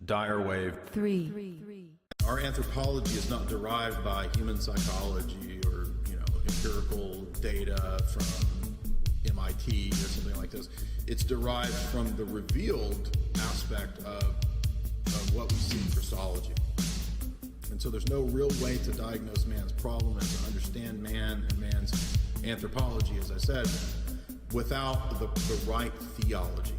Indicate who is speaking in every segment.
Speaker 1: Dire Wave
Speaker 2: 3.
Speaker 3: Our anthropology is not derived by human psychology or, empirical data from MIT or something like this. It's derived from the revealed aspect of what we see in Christology. And so there's no real way to diagnose man's problem and to understand man and man's anthropology, as I said, without the right theology.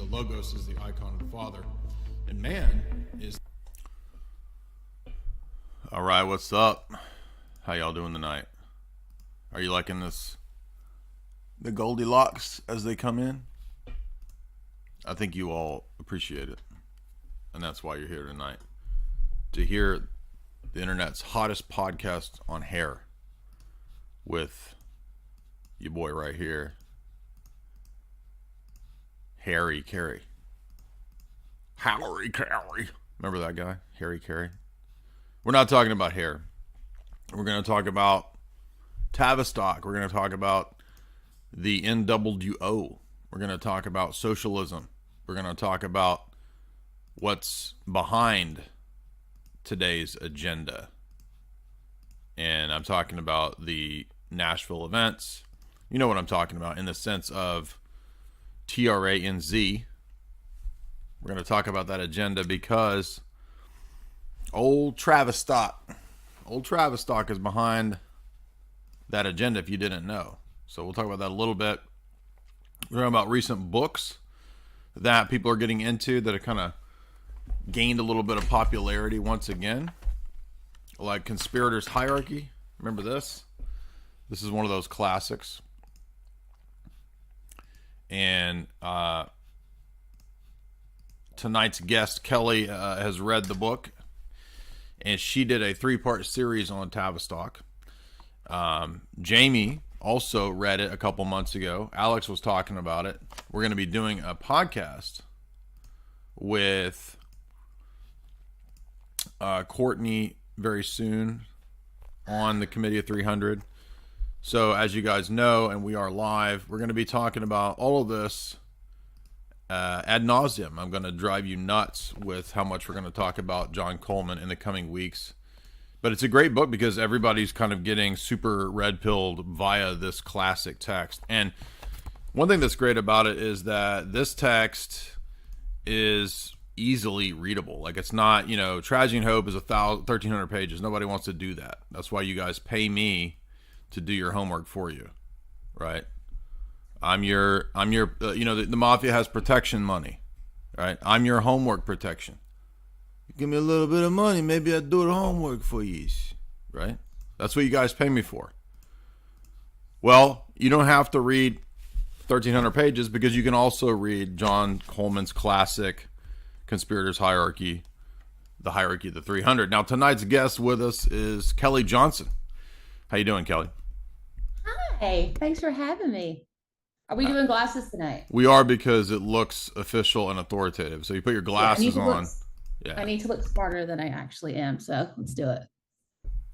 Speaker 3: Logos is the icon of the Father, and man is...
Speaker 1: All right, what's up? How y'all doing tonight? Are you liking this? The Goldilocks as they come in? I think you all appreciate it. And that's why you're here tonight. To hear the internet's hottest podcast on hair with your boy right here, Harry Carey. Remember that guy? Harry Carey? We're not talking about hair. We're going to talk about Tavistock. We're going to talk about the NWO. We're going to talk about socialism. We're going to talk about what's behind today's agenda. And I'm talking about the Nashville events. You know what I'm talking about in the sense of TRANZ. We're going to talk about that agenda because old Tavistock is behind that agenda if you didn't know. So we'll talk about that a little bit. We're talking about recent books that people are getting into that have kind of gained a little bit of popularity once again. Like Conspirator's Hierarchy. Remember this? This is one of those classics. And tonight's guest, Kellie, has read the book, and she did a 3-part series on Tavistock. Jamie also read it a couple months ago. Alex was talking about it. We're going to be doing a podcast with Courtney very soon on the Committee of 300. So as you guys know, and we are live, we're going to be talking about all of this ad nauseum. I'm going to drive you nuts with how much we're going to talk about John Coleman in the coming weeks. But it's a great book because everybody's kind of getting super red-pilled via this classic text. And one thing that's great about it is that this text is easily readable. Like, it's not, Tragedy and Hope is 1,300 pages. Nobody wants to do that. That's why you guys pay me to do your homework for you, right? The mafia has protection money, right? I'm your homework protection. You give me a little bit of money, maybe I'll do the homework for you, right? That's what you guys pay me for. Well, you don't have to read 1,300 pages because you can also read John Coleman's classic Conspirators Hierarchy, the Hierarchy of the 300. Now, tonight's guest with us is Kellie Johnson. How you doing, Kellie?
Speaker 2: Hi, thanks for having me. Are we doing glasses tonight?
Speaker 1: We are, because it looks official and authoritative. So you put your glasses on.
Speaker 2: I need to look smarter than I actually am, so let's do it.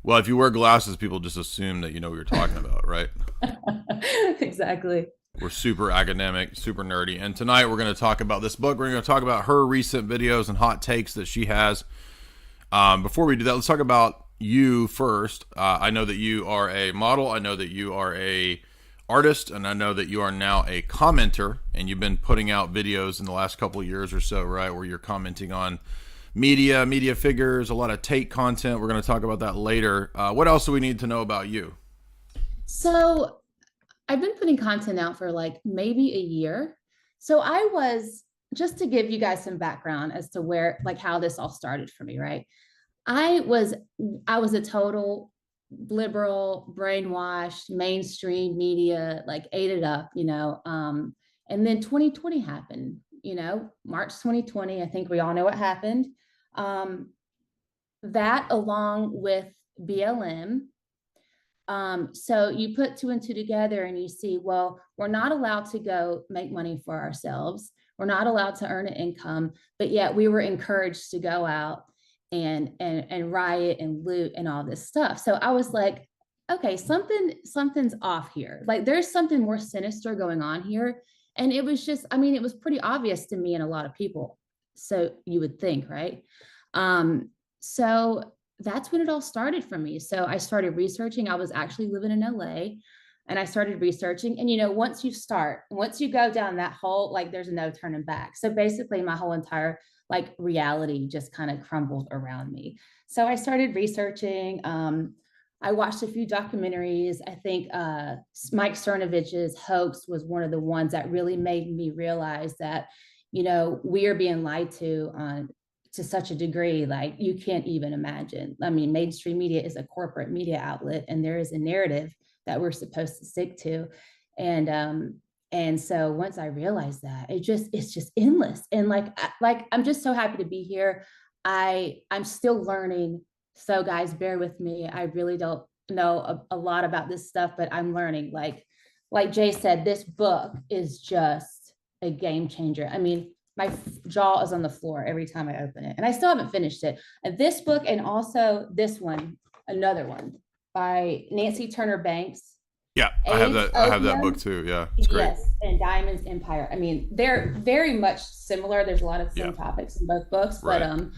Speaker 1: Well, if you wear glasses, people just assume that you know what you're talking about, right?
Speaker 2: Exactly.
Speaker 1: We're super academic, super nerdy. And tonight we're going to talk about this book. We're going to talk about her recent videos and hot takes that she has. Before we do that, let's talk about you first. I know that you are a model. I know that you are a artist, and I know that you are now a commenter, and you've been putting out videos in the last couple of years or so, right, where you're commenting on media figures, a lot of Tate content. We're going to talk about that later. What else do we need to know about you?
Speaker 2: So I've been putting content out for like maybe a year. So I was, just to give you guys some background as to where, like, how this all started for me, right? I was a total liberal, brainwashed, mainstream media, like, ate it up, and then 2020 happened, March 2020. I think we all know what happened. That, along with BLM. So you put 2 and 2 together and you see, well, we're not allowed to go make money for ourselves. We're not allowed to earn an income, but yet we were encouraged to go out and riot and loot and all this stuff. So I was like, okay, something's off here. Like, there's something more sinister going on here. And it was just, it was pretty obvious to me and a lot of people. So you would think, right? So that's when it all started for me. So I started researching. I was actually living in LA, and I started researching. And, once you go down that hole, like, there's no turning back. So basically my whole entire, like, reality just kind of crumbled around me. So I started researching. I watched a few documentaries. I think Mike Cernovich's Hoax was one of the ones that really made me realize that, we are being lied to such a degree, like, you can't even imagine. Mainstream media is a corporate media outlet, and there is a narrative that we're supposed to stick to. And so once I realized that, it's just endless. And like, I'm just so happy to be here. I'm still learning. So guys, bear with me. I really don't know a lot about this stuff, but I'm learning. Like Jay said, this book is just a game changer. My jaw is on the floor every time I open it, and I still haven't finished it. And this book, and also this one, another one by Nancy Turner Banks.
Speaker 1: Yeah, I have that book too. Yeah, it's great.
Speaker 2: Yes, and Diamond's Empire. They're very much similar. There's a lot of same topics in both books, but
Speaker 1: right.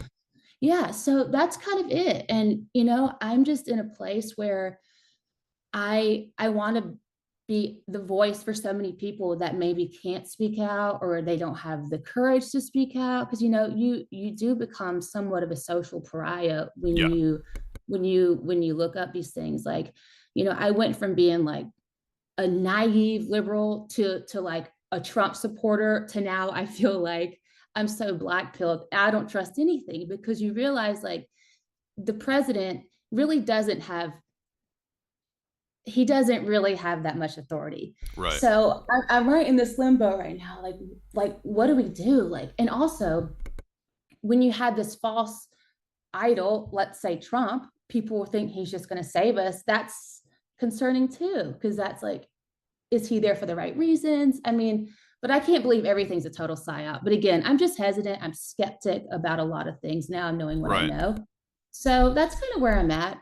Speaker 2: Yeah. So that's kind of it. And I'm just in a place where I want to be the voice for so many people that maybe can't speak out, or they don't have the courage to speak out, because you do become somewhat of a social pariah when you look up these things. Like, I went from being like a naive liberal to like a Trump supporter, to now I feel like I'm so black-pilled. I don't trust anything, because you realize, like, the president really doesn't really have that much authority.
Speaker 1: Right.
Speaker 2: So I'm right in this limbo right now. Like, what do we do? Like, and also when you had this false idol, let's say Trump, people will think he's just going to save us. That's concerning too, because that's like, is he there for the right reasons? I mean, but I can't believe everything's a total psyop. But again, I'm just hesitant. I'm skeptic about a lot of things now. I'm knowing what I know. So that's kind of where I'm at.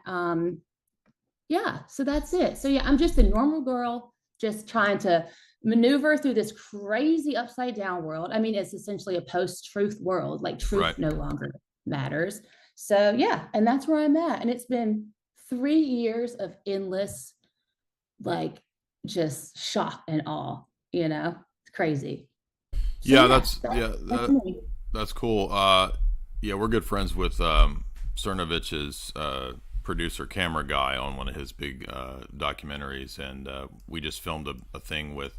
Speaker 2: Yeah, so that's it. So yeah, I'm just a normal girl, just trying to maneuver through this crazy upside down world. I mean, it's essentially a post-truth world, like truth no longer matters. So yeah, and that's where I'm at. And it's been 3 years of endless, like, just shock and awe, you know, it's crazy. So,
Speaker 1: yeah, that's cool. Yeah, we're good friends with Cernovich's producer camera guy on one of his big documentaries, and we just filmed a thing with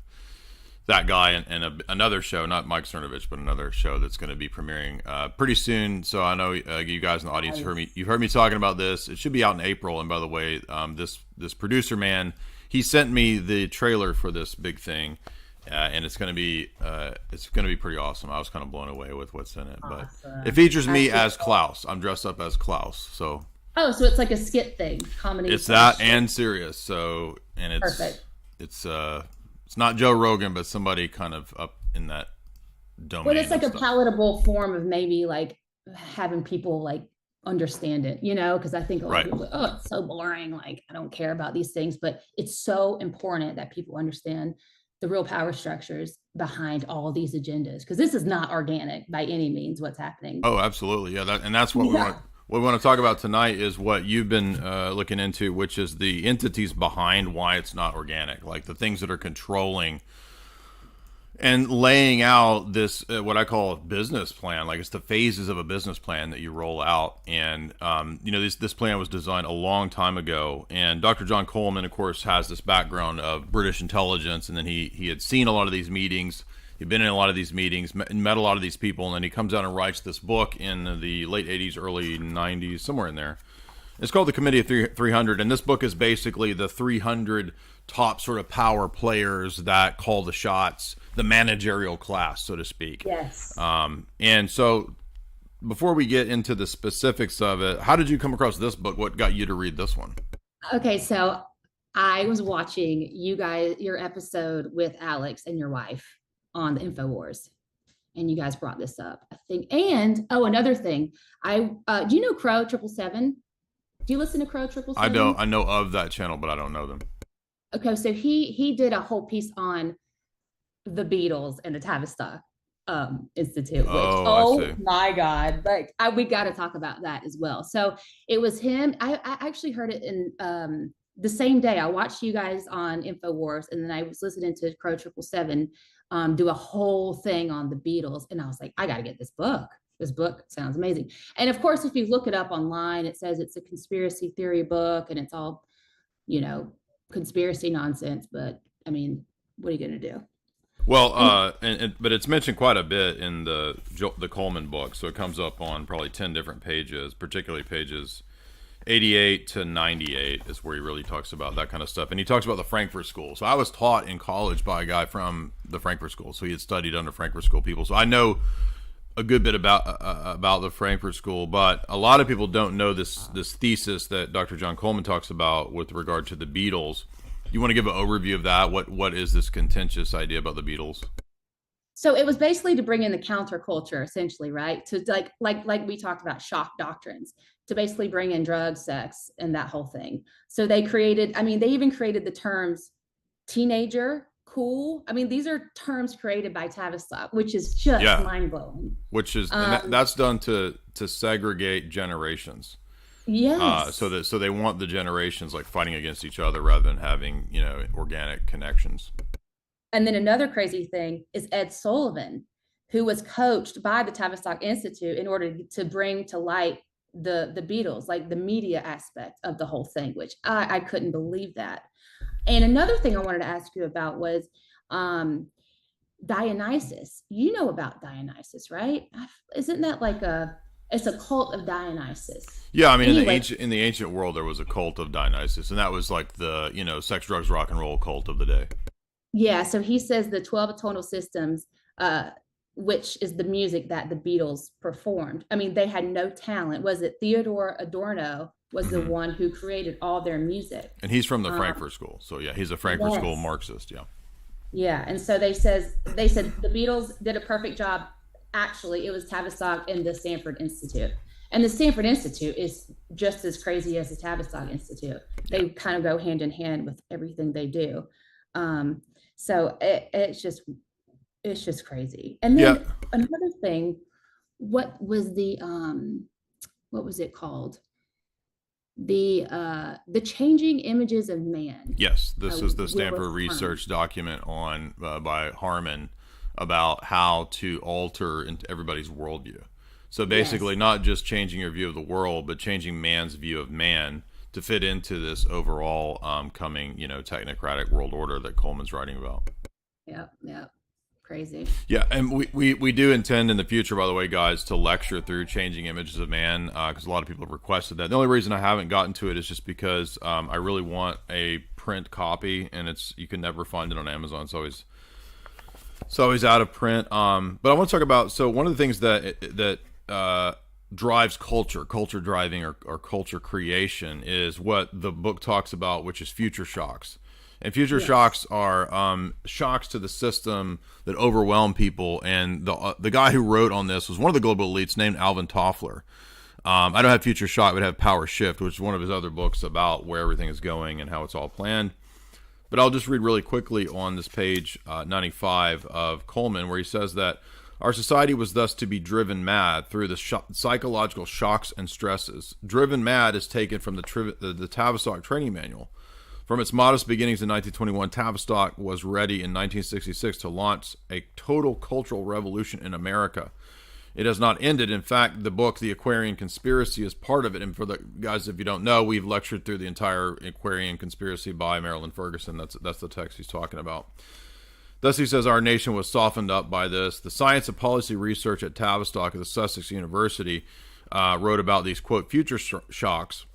Speaker 1: that guy and another show, not Mike Cernovich, but another show that's going to be premiering pretty soon. So I know you guys in the audience you've heard me talking about this. It should be out in April. And by the way, this producer man, he sent me the trailer for this big thing, and it's going to be pretty awesome. I was kind of blown away with what's in it, but it features me as Klaus. I'm dressed up as Klaus. So
Speaker 2: it's like a skit thing, comedy.
Speaker 1: It's that and serious. So, and it's
Speaker 2: perfect.
Speaker 1: It's not Joe Rogan, but somebody kind of up in that domain.
Speaker 2: Well, it's like a palatable form of maybe like having people like understand it, you know, because I think a lot of people, it's so boring. Like, I don't care about these things, but it's so important that people understand the real power structures behind all these agendas, because this is not organic by any means what's happening.
Speaker 1: Oh, absolutely. Yeah. That's what we want. What we want to talk about tonight is what you've been looking into, which is the entities behind why it's not organic, like the things that are controlling and laying out this, what I call a business plan. Like, it's the phases of a business plan that you roll out. And, this plan was designed a long time ago. And Dr. John Coleman, of course, has this background of British intelligence. And then he had seen a lot of these meetings. He'd been in a lot of these meetings, met a lot of these people, and then he comes out and writes this book in the late 80s, early 90s, somewhere in there. It's called The Committee of 300, and this book is basically the 300 top sort of power players that call the shots, the managerial class, so to speak.
Speaker 2: Yes.
Speaker 1: And so before we get into the specifics of it, how did you come across this book? What got you to read this one?
Speaker 2: Okay, so I was watching your episode with Alex and your wife on the InfoWars, and you guys brought this up, I think. And another thing, do you know Crow 777? Do you listen to Crow 777?
Speaker 1: I know of that channel, but I don't know them.
Speaker 2: Okay, so he did a whole piece on the Beatles and the Tavistock Institute. Which, my God, like we got to talk about that as well. So it was him. I actually heard it in the same day. I watched you guys on InfoWars, and then I was listening to Crow 777 do a whole thing on the Beatles, and I was like, I got to get this book. This book sounds amazing. And of course, if you look it up online, it says it's a conspiracy theory book, and it's all, conspiracy nonsense. But I mean, what are you going to do?
Speaker 1: Well, but it's mentioned quite a bit in the Coleman book, so it comes up on probably 10 different pages, particularly pages 88 to 98 is where he really talks about that kind of stuff. And he talks about the Frankfurt School. So I was taught in college by a guy from the Frankfurt School. So he had studied under Frankfurt School people. So I know a good bit about the Frankfurt School, but a lot of people don't know this thesis that Dr. John Coleman talks about with regard to the Beatles. You want to give an overview of that? What is this contentious idea about the Beatles?
Speaker 2: So it was basically to bring in the counterculture, essentially, right? To like we talked about shock doctrines, to basically bring in drugs, sex, and that whole thing. So they even created the terms teenager, cool. I mean, these are terms created by Tavistock, which is just mind blowing.
Speaker 1: Which is and that's done to segregate generations.
Speaker 2: Yes.
Speaker 1: So they want the generations like fighting against each other rather than having organic connections.
Speaker 2: And then another crazy thing is Ed Sullivan, who was coached by the Tavistock Institute in order to bring to light the Beatles, like the media aspect of the whole thing, which I couldn't believe that. And another thing I wanted to ask you about was Dionysus. You know about Dionysus, right? Isn't that like it's a cult of Dionysus?
Speaker 1: Yeah, I mean, anyway, in the ancient world, there was a cult of Dionysus, and that was like the sex, drugs, rock and roll cult of the day.
Speaker 2: Yeah, so he says the 12 atonal systems which is the music that the Beatles performed. I mean, they had no talent. Was it Theodore Adorno was the one who created all their music?
Speaker 1: And he's from the Frankfurt School. So yeah, he's a Frankfurt School Marxist. Yeah.
Speaker 2: Yeah. And so they said the Beatles did a perfect job. Actually, it was Tavistock and the Stanford Institute. And the Stanford Institute is just as crazy as the Tavistock Institute. They kind of go hand in hand with everything they do. So it's just crazy. And then another thing, what was it called? The Changing Images of Man.
Speaker 1: Yes, this is the Stanford research document on by Harman about how to alter everybody's worldview. So basically, not just changing your view of the world, but changing man's view of man to fit into this overall coming, technocratic world order that Coleman's writing about.
Speaker 2: Yeah. Crazy.
Speaker 1: Yeah, and we do intend in the future, by the way, guys, to lecture through Changing Images of Man, because a lot of people have requested that. The only reason I haven't gotten to it is just because I really want a print copy, and you can never find it on Amazon. It's always out of print. But I want to talk about, so one of the things that drives culture driving or culture creation is what the book talks about, which is future shocks. And future shocks are shocks to the system that overwhelm people. And the guy who wrote on this was one of the global elites named Alvin Toffler. I don't have future shock, but I have Power Shift, which is one of his other books about where everything is going and how it's all planned. But I'll just read really quickly on this page 95 of Coleman, where he says that our society was thus to be driven mad through the psychological shocks and stresses. Driven mad is taken from the Tavistock training manual. From its modest beginnings in 1921, Tavistock was ready in 1966 to launch a total cultural revolution in America. It has not ended. In fact, the book, The Aquarian Conspiracy, is part of it. And for the guys, if you don't know, we've lectured through the entire Aquarian Conspiracy by Marilyn Ferguson. That's the text he's talking about. Thus, he says, our nation was softened up by this. The Science and Policy Research at Tavistock at the Sussex University wrote about these, quote, future shocks.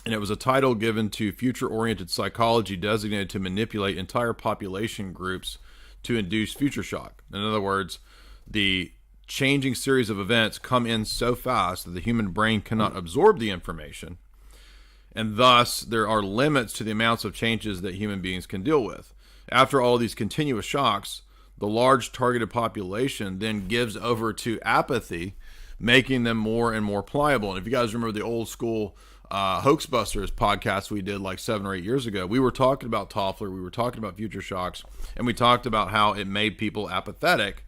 Speaker 1: And it was a title given to future-oriented psychology designated to manipulate entire population groups to induce future shock. In other words, the changing series of events come in so fast that the human brain cannot absorb the information, and thus there are limits to the amounts of changes that human beings can deal with. After all these continuous shocks, the large targeted population then gives over to apathy, making them more and more pliable. And if you guys remember the old school Hoaxbusters podcast we did like 7 or 8 years ago, we were talking about Toffler, we were talking about future shocks, and we talked about how it made people apathetic.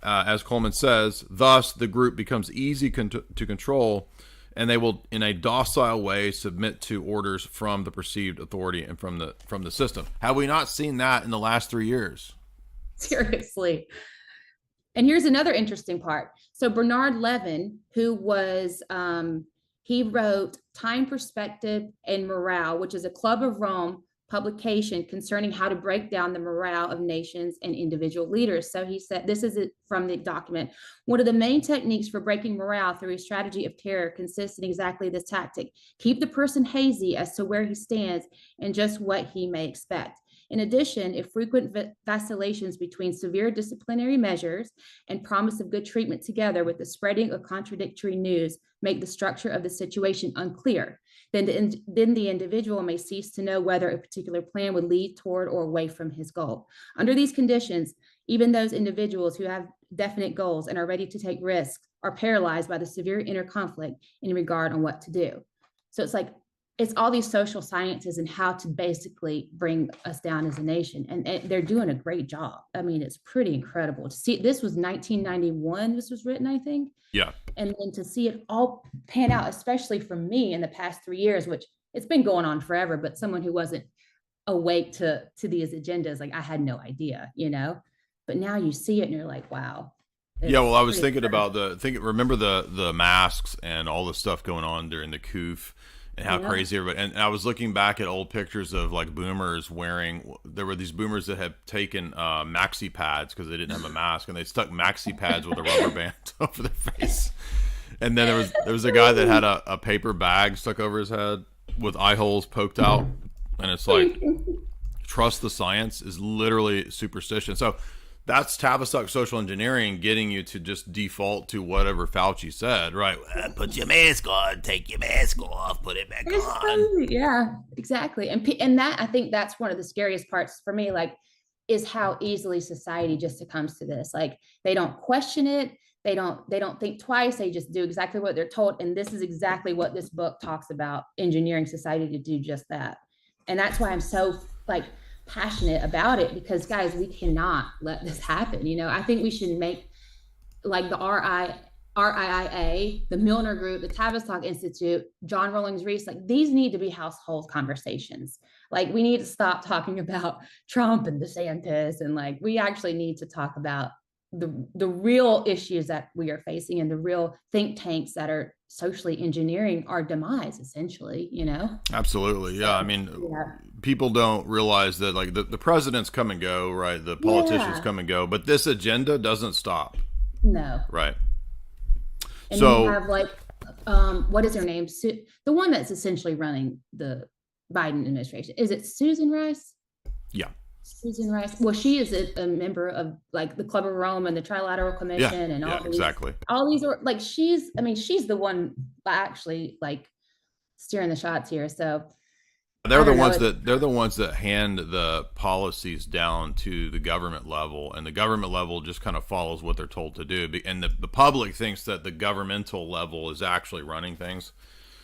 Speaker 1: As Coleman says, thus the group becomes easy to control, and they will, in a docile way, submit to orders from the perceived authority and from the system. Have we not seen that in the last 3 years?
Speaker 2: Seriously. And here's another interesting part. So Bernard Levin, who was he wrote Time, Perspective, and Morale, which is a Club of Rome publication concerning how to break down the morale of nations and individual leaders. So he said, this is from the document, one of the main techniques for breaking morale through a strategy of terror consists in exactly this tactic. Keep the person hazy as to where he stands and just what he may expect. In addition, if frequent vacillations between severe disciplinary measures and promise of good treatment together with the spreading of contradictory news make the structure of the situation unclear, then the individual may cease to know whether a particular plan would lead toward or away from his goal. Under these conditions, even those individuals who have definite goals and are ready to take risks are paralyzed by the severe inner conflict in regard on what to do. So it's all these social sciences and how to basically bring us down as a nation. And they're doing a great job. I mean, it's pretty incredible to see. This was 1991. This was written, I think.
Speaker 1: Yeah.
Speaker 2: And then to see it all pan out, especially for me in the past 3 years, which it's been going on forever, but someone who wasn't awake to these agendas, like I had no idea, but now you see it and you're like, wow.
Speaker 1: Yeah, well, I was thinking about remember the masks and all the stuff going on during the coup and how crazy everybody, and I was looking back at old pictures of like boomers there were these boomers that had taken maxi pads because they didn't have a mask, and they stuck maxi pads with a rubber band over their face. And then there was a guy that had a paper bag stuck over his head with eye holes poked out, and it's like, trust the science is literally superstition. So That's Tavistock social engineering, getting you to just default to whatever Fauci said, right? Put your mask on, take your mask off, put it back on.
Speaker 2: Crazy. Yeah, exactly. And that, I think that's one of the scariest parts for me, like, is how easily society just succumbs to this. Like, they don't question it. They don't think twice. They just do exactly what they're told. And this is exactly what this book talks about, engineering society to do just that. And that's why I'm so like passionate about it, because guys, we cannot let this happen. You know, I think we should make like the RIIA, the Milner Group, the Tavistock Institute, John Rawlings Reese, like these need to be household conversations. Like we need to stop talking about Trump and DeSantis, and like we actually need to talk about the real issues that we are facing and the real think tanks that are socially engineering our demise, essentially, you know?
Speaker 1: Absolutely. Yeah. I mean, people don't realize that like the presidents come and go, right? The politicians come and go, but this agenda doesn't stop.
Speaker 2: No.
Speaker 1: Right.
Speaker 2: And
Speaker 1: so
Speaker 2: you have like, what is her name? The one that's essentially running the Biden administration. Is it Susan Rice?
Speaker 1: Yeah.
Speaker 2: Susan Rice. Well, she is a member of like the Club of Rome and the Trilateral Commission and all these,
Speaker 1: exactly.
Speaker 2: All these are like, she's the one actually like steering the shots here. So
Speaker 1: they're the ones that hand the policies down to the government level, and the government level just kind of follows what they're told to do. And the public thinks that the governmental level is actually running things.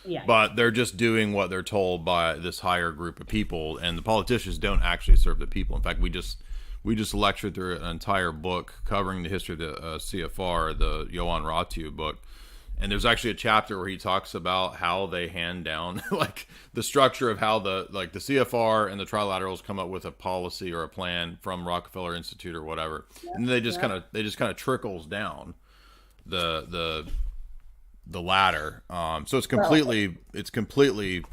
Speaker 1: Yeah. But they're just doing what they're told by this higher group of people, and the politicians don't actually serve the people. In fact, we just lectured through an entire book covering the history of the CFR, the Johan Ratu book, and there's actually a chapter where he talks about how they hand down like the structure of how the CFR and the Trilaterals come up with a policy or a plan from Rockefeller Institute or whatever, and they just kind of trickles down the ladder. So it's completely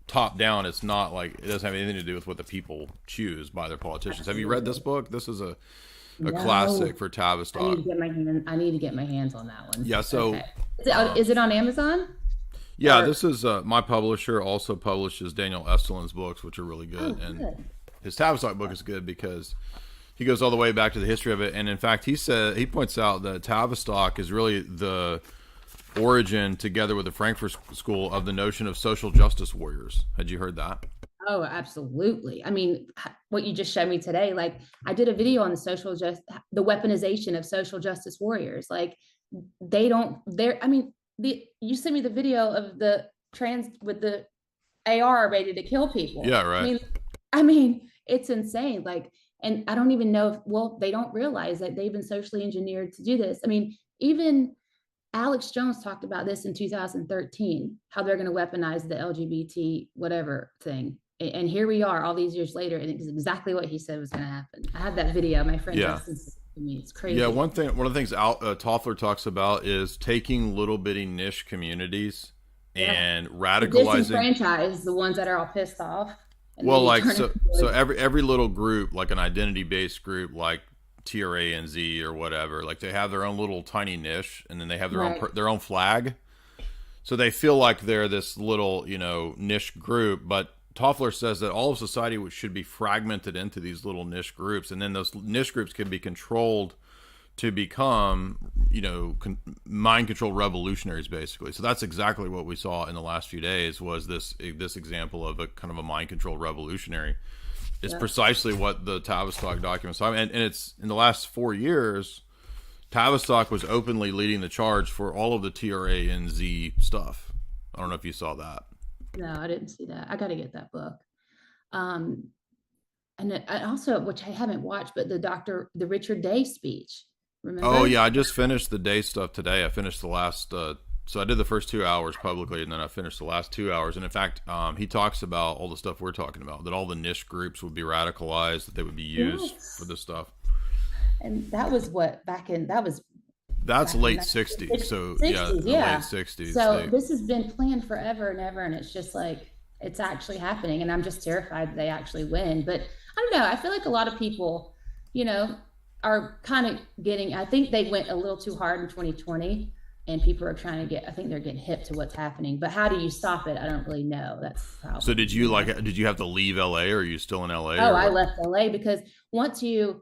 Speaker 1: top down. It's not like, it doesn't have anything to do with what the people choose by their politicians. Absolutely. Have you read this book? This is a classic for Tavistock.
Speaker 2: I need to get my hands on that one.
Speaker 1: Yeah. So
Speaker 2: is it on Amazon?
Speaker 1: Yeah, this is my publisher also publishes Daniel Estelin's books, which are really good. And his Tavistock book is good because he goes all the way back to the history of it. And in fact, he points out that Tavistock is really the origin, together with the Frankfurt School, of the notion of social justice warriors. Had you heard that?
Speaker 2: Oh, absolutely. I mean, what you just showed me today, like I did a video on the weaponization of social justice warriors. Like you sent me the video of the with the AR ready to kill people.
Speaker 1: Yeah, right.
Speaker 2: I mean, it's insane. Like, and I don't even know if, they don't realize that they've been socially engineered to do this. I mean, even Alex Jones talked about this in 2013, how they're going to weaponize the LGBT whatever thing. And here we are all these years later, and it's exactly what he said was going to happen. I have that video. My friend Justin sent it to me. It's crazy.
Speaker 1: Yeah, one of the things Toffler talks about is taking little bitty niche communities and radicalizing.
Speaker 2: Disenfranchise the ones that are all pissed off.
Speaker 1: Well, like so every little group, like an identity-based group, like TRA and Z or whatever, like they have their own little tiny niche, and then they have their own flag, so they feel like they're this little niche group. But Toffler says that all of society should be fragmented into these little niche groups, and then those niche groups can be controlled to become mind control revolutionaries, basically. So that's exactly what we saw in the last few days, was this example of a kind of a mind control revolutionary. It's precisely what the Tavistock documents are. And it's in the last 4 years, Tavistock was openly leading the charge for all of the TRA and Z stuff. I don't know if you saw that.
Speaker 2: No, I didn't see that. I got to get that book. And I also, which I haven't watched, but the Richard Day speech. Remember?
Speaker 1: Oh yeah, I just finished the Day stuff today. I finished the last. So I did the first 2 hours publicly, and then I finished the last 2 hours. And in fact, he talks about all the stuff we're talking about, that all the niche groups would be radicalized, that they would be used for this stuff.
Speaker 2: And that was
Speaker 1: that's late 60s. So 60s, late 60s.
Speaker 2: So this has been planned forever and ever, and it's just like, it's actually happening. And I'm just terrified that they actually win. But I don't know. I feel like a lot of people, are kind of I think they went a little too hard in 2020. And people are trying to I think they're getting hip to what's happening. But how do you stop it? I don't really know. That's the problem.
Speaker 1: So did you have to leave LA, or are you still in LA?
Speaker 2: Oh, I left LA because once you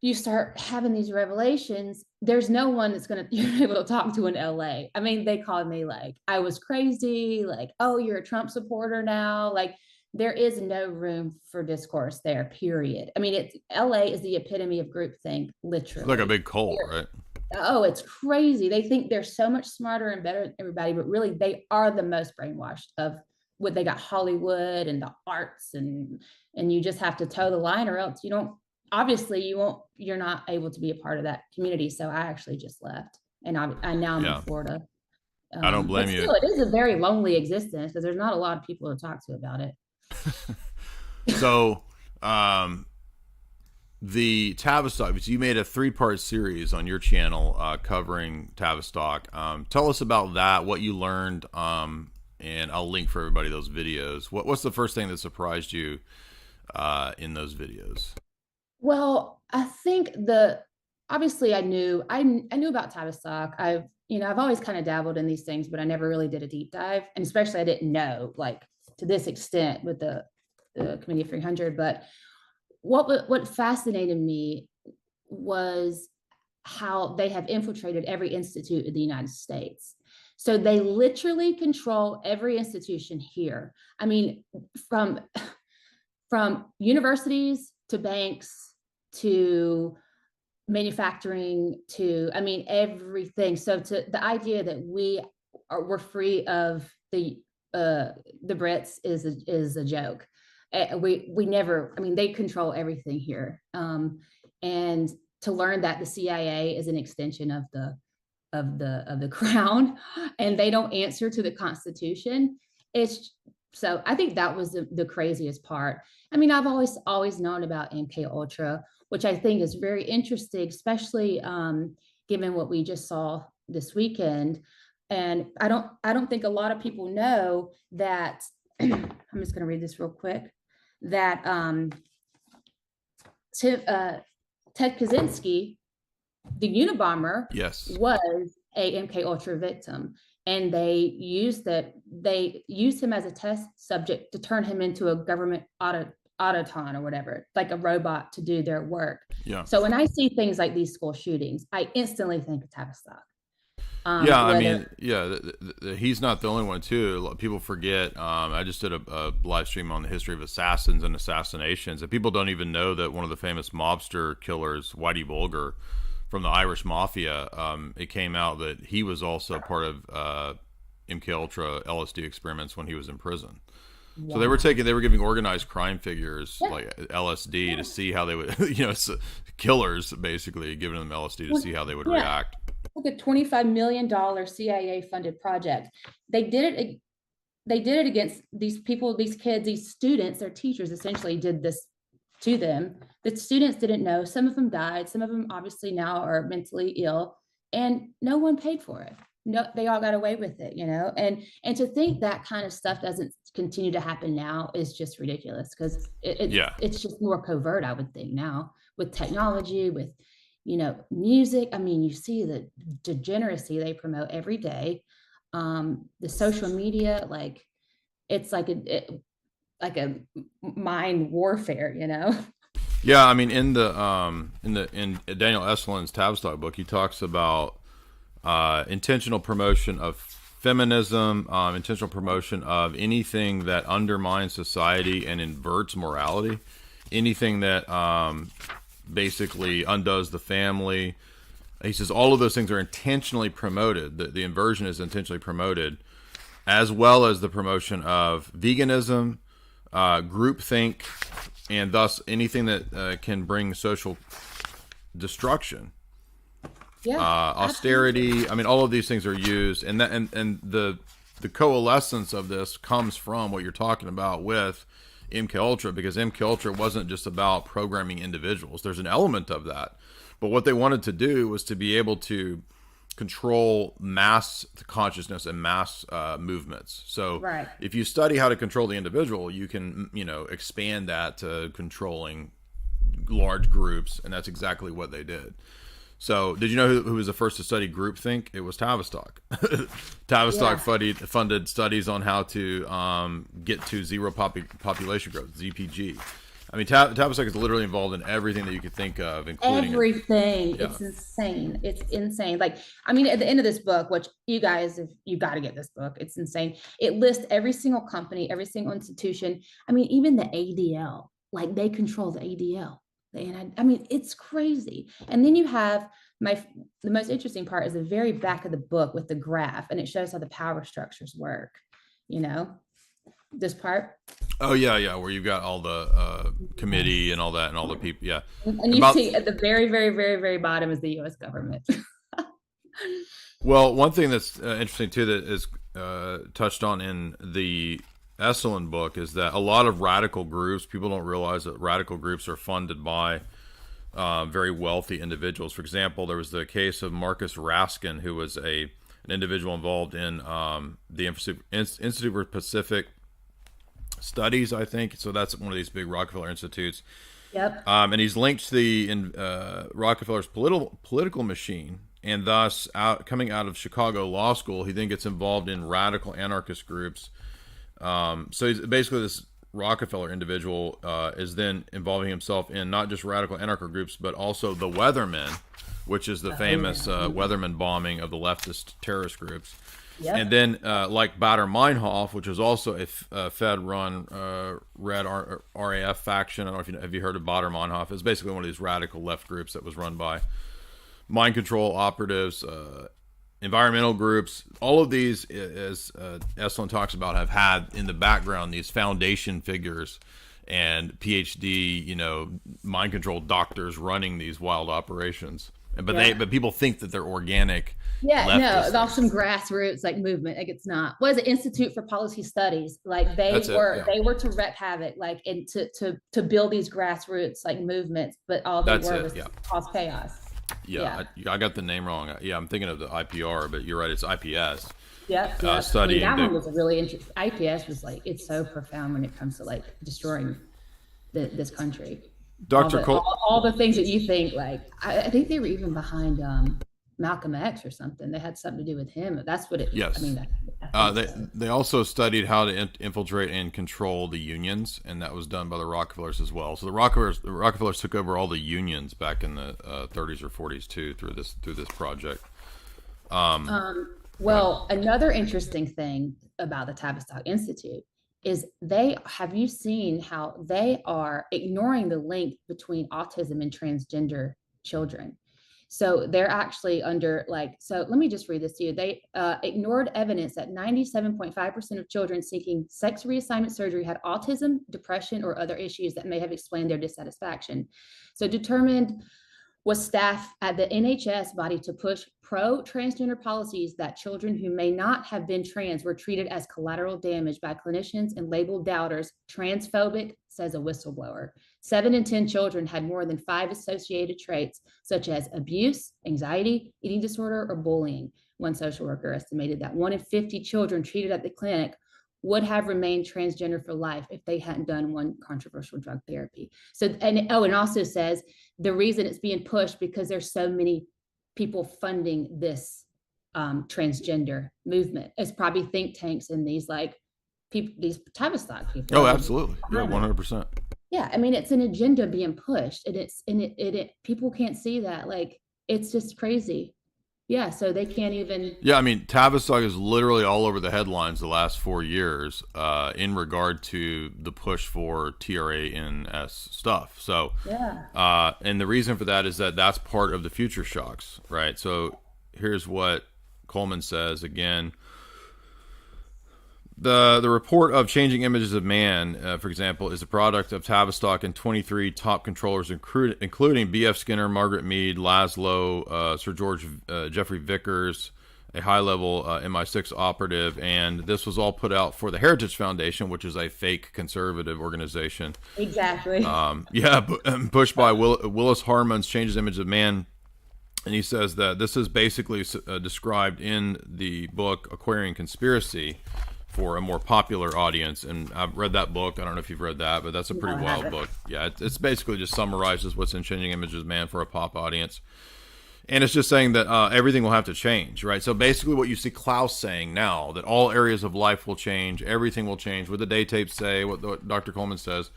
Speaker 2: you start having these revelations, there's no one that's going to be able to talk to in LA. I mean, they called me like I was crazy, like, oh, you're a Trump supporter now. Like, there is no room for discourse there, period. I mean, LA is the epitome of groupthink, literally.
Speaker 1: It's like a big cult, right?
Speaker 2: Oh, it's crazy. They think they're so much smarter and better than everybody, but really they are the most brainwashed of what they got. Hollywood and the arts, and you just have to toe the line, or else you don't, obviously you're not able to be a part of that community. So I actually just left, and I now I'm in Florida.
Speaker 1: I don't blame you.
Speaker 2: Still, it is a very lonely existence because there's not a lot of people to talk to about it.
Speaker 1: So, the Tavistock, you made a 3-part series on your channel covering Tavistock. Tell us about that, what you learned, and I'll link for everybody those videos. What's the first thing that surprised you in those videos?
Speaker 2: Well, I think obviously I knew about Tavistock. I've always kind of dabbled in these things, but I never really did a deep dive, and especially I didn't know like to this extent with the Committee of 300. But what fascinated me was how they have infiltrated every institute in the United States. So they literally control every institution here. I mean, from universities to banks to manufacturing to, I mean, everything. So to the idea that we're free of the Brits is a joke. We never, I mean, they control everything here. And to learn that the CIA is an extension of the crown, and they don't answer to the Constitution. So I think that was the craziest part. I mean, I've always known about MK Ultra, which I think is very interesting, especially given what we just saw this weekend. And I don't think a lot of people know that. I'm just going to read this real quick. That Ted Kaczynski, the Unabomber,
Speaker 1: yes,
Speaker 2: was a MK Ultra victim, and they used him as a test subject to turn him into a government automaton or whatever, like a robot to do their work.
Speaker 1: Yeah.
Speaker 2: So when I see things like these school shootings, I instantly think of Tavistock.
Speaker 1: I mean, he's not the only one too. People forget. I just did a live stream on the history of assassins and assassinations, and people don't even know that one of the famous mobster killers, Whitey Bulger, from the Irish Mafia, it came out that he was also part of MK Ultra LSD experiments when he was in prison. Wow. So they were giving organized crime figures like LSD to see how they would, killers basically giving them LSD to see how they would react.
Speaker 2: Like a $25 million CIA funded project. They did it against these people, these kids, these students. Their teachers essentially did this to them. The students didn't know. Some of them died. Some of them obviously now are mentally ill, and no one paid for it. No, they all got away with it, and to think that kind of stuff doesn't continue to happen now is just ridiculous, because it's just more covert, I would think, now with technology, with music. I mean, you see the degeneracy they promote every day. The social media, like it's like a mind warfare,
Speaker 1: Yeah, I mean, in Daniel Eslin's Tavistock book, he talks about intentional promotion of feminism, intentional promotion of anything that undermines society and inverts morality, anything that basically undoes the family. He says all of those things are intentionally promoted. The inversion is intentionally promoted, as well as the promotion of veganism, groupthink, and thus anything that can bring social destruction. Austerity. Absolutely. I mean, all of these things are used, and the coalescence of this comes from what you're talking about with MK Ultra, because MK Ultra wasn't just about programming individuals. There's an element of that, but what they wanted to do was to be able to control mass consciousness and mass movements. So if you study how to control the individual, you can expand that to controlling large groups, and that's exactly what they did. So did you know who was the first to study groupthink? It was Tavistock. Tavistock funded studies on how to get to zero population growth, ZPG. I mean, Tavistock is literally involved in everything that you could think of, including
Speaker 2: Everything.
Speaker 1: Yeah.
Speaker 2: It's insane. It's insane. Like, I mean, at the end of this book, which you guys, if you got to get this book, it's insane. It lists every single company, every single institution. I mean, even the ADL, like they control the ADL. I mean, it's crazy. And then you have the most interesting part is the very back of the book with the graph, and it shows how the power structures work, you know, this part.
Speaker 1: Oh yeah, where you've got all the committee and all that, and all the people. Yeah,
Speaker 2: and you see at the very, very, very, very bottom is the U.S. government.
Speaker 1: Well, one thing that's interesting too that is touched on in the Esalen book is that a lot of radical groups, people don't realize that radical groups are funded by very wealthy individuals. For example, there was the case of Marcus Raskin, who was an individual involved in the Institute for Pacific Studies, I think. So that's one of these big Rockefeller institutes.
Speaker 2: Yep.
Speaker 1: And he's linked to the Rockefeller's political machine, and thus coming out of Chicago Law School, he then gets involved in radical anarchist groups. So he's basically this Rockefeller individual is then involving himself in not just radical anarcho groups, but also the Weathermen, which is the famous Weathermen bombing of the leftist terrorist groups. Yep. And then like Baader Meinhof, which is also a Fed-run Red RAF faction. I don't know if have you heard of Baader Meinhof. It's basically one of these radical left groups that was run by mind control operatives, environmental groups. All of these, as Esalen talks about, have had in the background these foundation figures and PhD, mind control doctors running these wild operations. But people think that they're organic.
Speaker 2: Yeah, no, it's all some grassroots like movement. Like it's not. What is it? Institute for Policy Studies. Like they were to wreak havoc, like and to build these grassroots like movements, but all they were was cause chaos.
Speaker 1: Yeah. I got the name wrong. Yeah, I'm thinking of the IPR, but you're right. It's IPS.
Speaker 2: Yep.
Speaker 1: Studying.
Speaker 2: I mean, that one was a really interesting. IPS was like, it's so profound when it comes to like destroying this country.
Speaker 1: Dr. Cole.
Speaker 2: All the things that you think, like, I think they were even behind Malcolm X or something. They had something to do with him. That's what it.
Speaker 1: Yes.
Speaker 2: I mean,
Speaker 1: they also studied how to infiltrate and control the unions, and that was done by the Rockefellers as well. So the Rockefellers took over all the unions back in the 30s or 40s too through this project.
Speaker 2: Well, another interesting thing about the Tavistock Institute is have you seen how they are ignoring the link between autism and transgender children? So they're actually so let me just read this to you. They ignored evidence that 97.5% of children seeking sex reassignment surgery had autism, depression, or other issues that may have explained their dissatisfaction. So determined was staff at the NHS body to push pro-transgender policies that children who may not have been trans were treated as collateral damage by clinicians and labeled doubters transphobic, says a whistleblower. 7 in 10 children had more than 5 associated traits, such as abuse, anxiety, eating disorder, or bullying. One social worker estimated that 1 in 50 children treated at the clinic would have remained transgender for life if they hadn't done one controversial drug therapy. So, and also says the reason it's being pushed because there's so many people funding this transgender movement. It's probably think tanks and these people, these Tavistock people.
Speaker 1: Oh, absolutely. Yeah, 100%.
Speaker 2: Yeah, I mean, it's an agenda being pushed, and it people can't see that. Like, it's just crazy. Yeah, so they can't even. Yeah,
Speaker 1: I mean, Tavistock is literally all over the headlines the last 4 years in regard to the push for TRANS stuff. So, yeah. And the reason for that is that that's part of the future shocks, right? So here's what Coleman says again. The report of Changing Images of Man, for example, is a product of Tavistock and 23 top controllers, including B.F. Skinner, Margaret Mead, Laszlo, Sir George Jeffrey Vickers, a high-level MI6 operative, and this was all put out for the Heritage Foundation, which is a fake conservative organization.
Speaker 2: Exactly.
Speaker 1: Pushed by Willis Harman's Changes Images of Man. And he says that this is basically described in the book Acquiring Conspiracy, for a more popular audience. And I've read that book. I don't know if you've read that, but that's a pretty wild book. Yeah, it's basically just summarizes what's in Changing Images of Man for a pop audience. And it's just saying that everything will have to change, right? So basically what you see Klaus saying now, that all areas of life will change, everything will change, what the day tapes say, what Dr. Coleman says,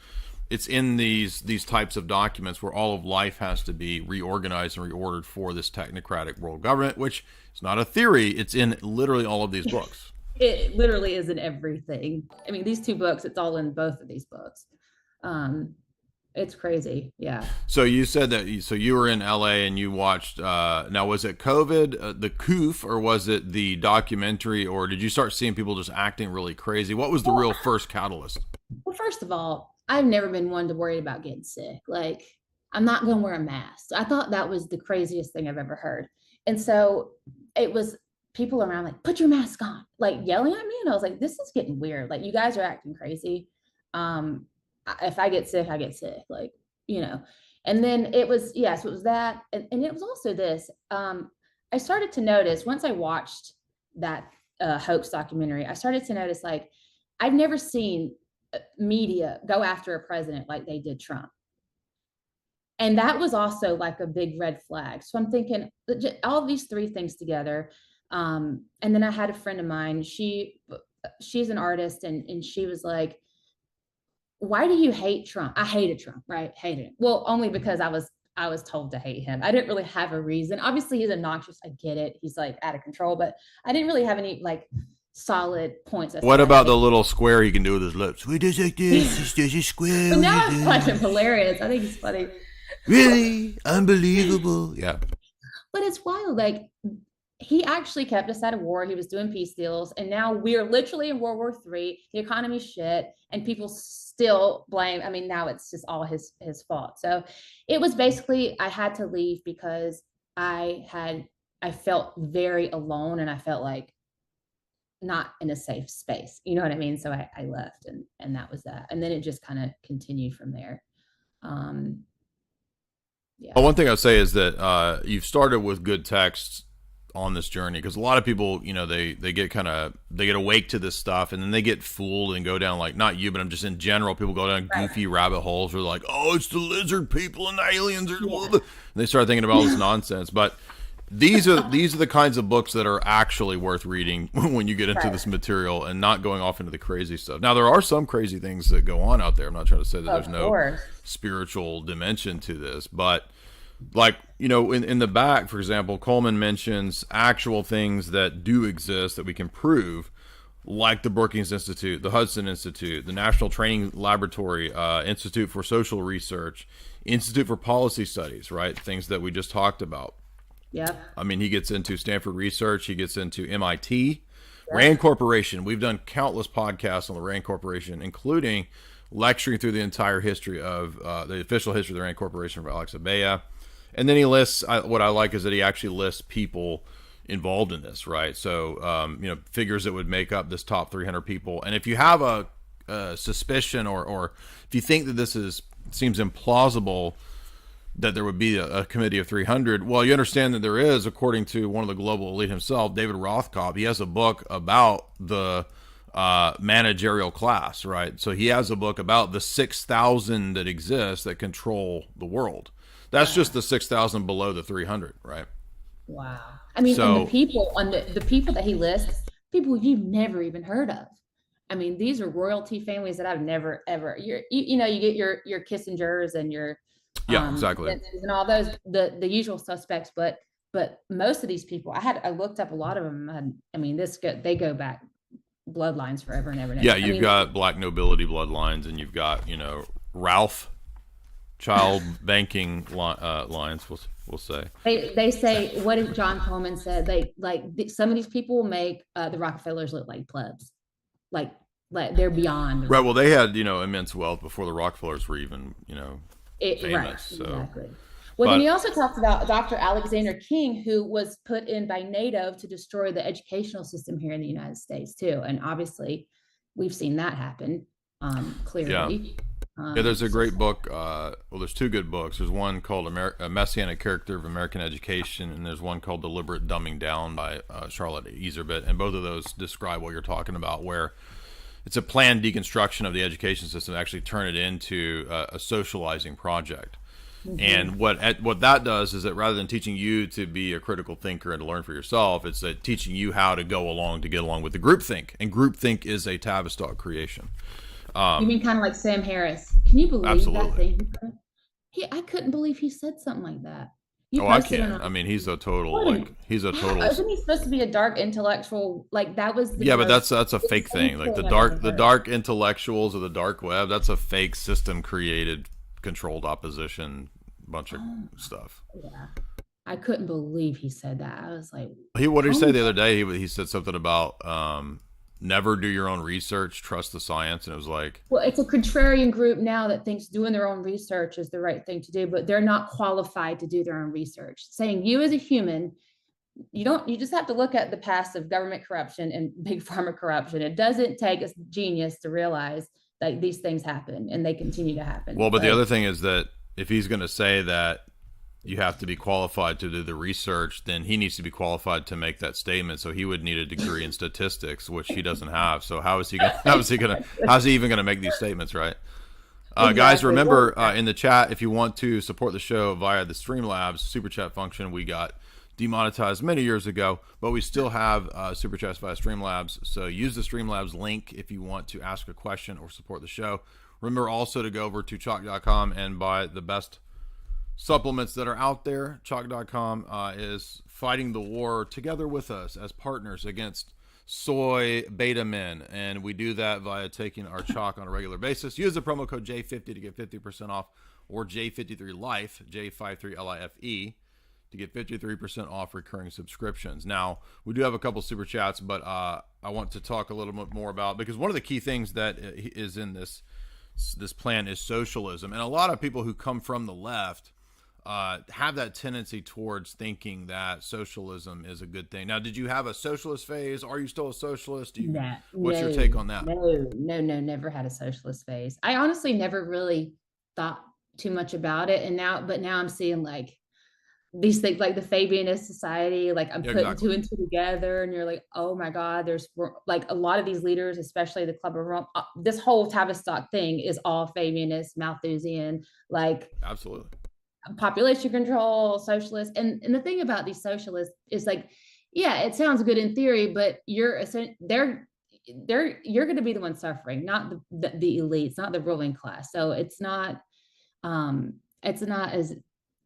Speaker 1: it's in these types of documents where all of life has to be reorganized and reordered for this technocratic world government, which is not a theory. It's in literally all of these books.
Speaker 2: It literally is in everything. I mean, these 2 books, it's all in both of these books. It's crazy. Yeah.
Speaker 1: So you said that, so you were in LA and you watched, now was it COVID, the COOF, or was it the documentary, or did you start seeing people just acting really crazy? What was the real first catalyst?
Speaker 2: Well, first of all, I've never been one to worry about getting sick. Like, I'm not going to wear a mask. I thought that was the craziest thing I've ever heard. And so it was people around like, put your mask on, like yelling at me. And I was like, this is getting weird. Like, you guys are acting crazy. If I get sick, I get sick, like, you know. And then it was, yes, it was that. And it was also this. I started to notice once I watched that hoax documentary, I started to notice, like, I've never seen media go after a president like they did Trump. And that was also like a big red flag. So I'm thinking all these 3 things together. And then I had a friend of mine, she's an artist, and she was like, why do you hate Trump? I hated Trump, right? Hated him. Well, only because I was told to hate him. I didn't really have a reason. Obviously, he's obnoxious. I get it. He's like out of control, but I didn't really have any like solid points.
Speaker 1: What about the little square he can do with his lips? We just like this, just a square.
Speaker 2: But now I find him hilarious. I think he's funny.
Speaker 1: Really? Unbelievable. Yeah.
Speaker 2: But it's wild. Like, he actually kept us out of war. He was doing peace deals. And now we're literally in World War III. The economy's shit. And people still blame. I mean, now it's just all his fault. So it was basically, I had to leave because I felt very alone, and I felt like not in a safe space. You know what I mean? So I left, and that was that. And then it just kind of continued from there. Yeah.
Speaker 1: Well, one thing I'd say is that you've started with good texts on this journey, because a lot of people, you know, they get awake to this stuff, and then they get fooled and go down, like, not you, but I'm just in general, people go down goofy rabbit holes where like, oh, it's the lizard people and the aliens, and they start thinking about all this nonsense. But these are the kinds of books that are actually worth reading when you get into this material and not going off into the crazy stuff. Now, there are some crazy things that go on out there. I'm not trying to say that there's no spiritual dimension to this, but like, you know, in the back, for example, Coleman mentions actual things that do exist that we can prove, like the Brookings Institute, the Hudson Institute, the National Training Laboratory, Institute for Social Research, Institute for Policy Studies, right? Things that we just talked about.
Speaker 2: Yeah.
Speaker 1: I mean, he gets into Stanford Research, he gets into MIT, Rand Corporation. We've done countless podcasts on the Rand Corporation, including lecturing through the entire history of the official history of the Rand Corporation from Alex Abaya. And then he lists, what I like is that he actually lists people involved in this, right? So, you know, figures that would make up this top 300 people. And if you have a suspicion or if you think that this seems implausible that there would be a committee of 300, well, you understand that there is, according to one of the global elite himself, David Rothkopf. He has a book about the managerial class, right? So he has a book about the 6,000 that exist that control the world. That's just the 6,000 below the 300, right?
Speaker 2: Wow. I mean, and the people that he lists, people you've never even heard of. I mean, these are royalty families that I've never ever. You know, you get your Kissingers and your
Speaker 1: exactly,
Speaker 2: and all those the usual suspects, but most of these people, I looked up a lot of them. I mean, they go back bloodlines forever and ever. And ever.
Speaker 1: Yeah, you've got black nobility bloodlines, and you've got, you know, Ralph child banking lines, we'll say.
Speaker 2: They say, what did John Coleman said? Some of these people make the Rockefellers look like plebs, like they're beyond.
Speaker 1: Right. Well, they had, you know, immense wealth before the Rockefellers were even, you know, famous.
Speaker 2: Right.
Speaker 1: So.
Speaker 2: Exactly. Well, then he also talked about Dr. Alexander King, who was put in by NATO to destroy the educational system here in the United States too, and obviously, we've seen that happen clearly.
Speaker 1: Yeah. Yeah, there's a great book. Well, there's 2 good books. There's one called A Messianic Character of American Education, and there's one called Deliberate Dumbing Down by Charlotte Iserbyt. And both of those describe what you're talking about, where it's a planned deconstruction of the education system to actually turn it into a socializing project. Mm-hmm. And what that does is that rather than teaching you to be a critical thinker and to learn for yourself, it's teaching you how to go along to get along with the groupthink. And groupthink is a Tavistock creation.
Speaker 2: You mean kind of like Sam Harris? Can you believe that
Speaker 1: Absolutely.
Speaker 2: thing? I couldn't believe he said something like that. You
Speaker 1: Oh, I
Speaker 2: posted on
Speaker 1: can. I mean, he's a total
Speaker 2: what an-
Speaker 1: like he's a total.
Speaker 2: isn't he supposed to be a dark intellectual? Like that was the
Speaker 1: Yeah, but
Speaker 2: most
Speaker 1: that's a fake
Speaker 2: insane
Speaker 1: thing. Like
Speaker 2: thing I've ever
Speaker 1: the
Speaker 2: heard.
Speaker 1: dark intellectuals of the dark web. That's a fake system created, controlled opposition, bunch of stuff.
Speaker 2: Yeah. I couldn't believe he said that. I was like,
Speaker 1: What did he
Speaker 2: how
Speaker 1: say the
Speaker 2: many-
Speaker 1: other day? He said something about never do your own research, trust the science, and it was like,
Speaker 2: well, it's a contrarian group now that thinks doing their own research is the right thing to do, but they're not qualified to do their own research. Saying you as a human, you just have to look at the past of government corruption and big pharma corruption. It doesn't take a genius to realize that these things happen and they continue to happen.
Speaker 1: well, but the other thing is that if he's going to say that you have to be qualified to do the research, then he needs to be qualified to make that statement. So he would need a degree in statistics, which he doesn't have. So how's he even going to make these statements, right? Guys,
Speaker 2: Exactly.
Speaker 1: remember in the chat, if you want to support the show via the Streamlabs super chat function, we got demonetized many years ago, but we still have super chats via Streamlabs. So use the Streamlabs link if you want to ask a question or support the show. Remember also to go over to chalk.com and buy the best supplements that are out there. Chalk.com is fighting the war together with us as partners against soy beta men, and we do that via taking our chalk on a regular basis. Use the promo code J50 to get 50% off, or J53Life, J53LIFE, to get 53% off recurring subscriptions. Now, we do have a couple super chats, but I want to talk a little bit more about, because one of the key things that is in this plan is socialism, and a lot of people who come from the left have that tendency towards thinking that socialism is a good thing. Now, did you have a socialist phase? Are you still a socialist? What's your take on that?
Speaker 2: No, never had a socialist phase. I honestly never really thought too much about it. But now I'm seeing like these things like the Fabianist Society, like I'm putting two and two together, and you're like, oh my God, there's like a lot of these leaders, especially the Club of Rome. This whole Tavistock thing is all Fabianist, Malthusian, like
Speaker 1: absolutely
Speaker 2: population control, socialist. And the thing about these socialists is like, yeah, it sounds good in theory, but you're going to be the one suffering, not the elites, not the ruling class. So it's not as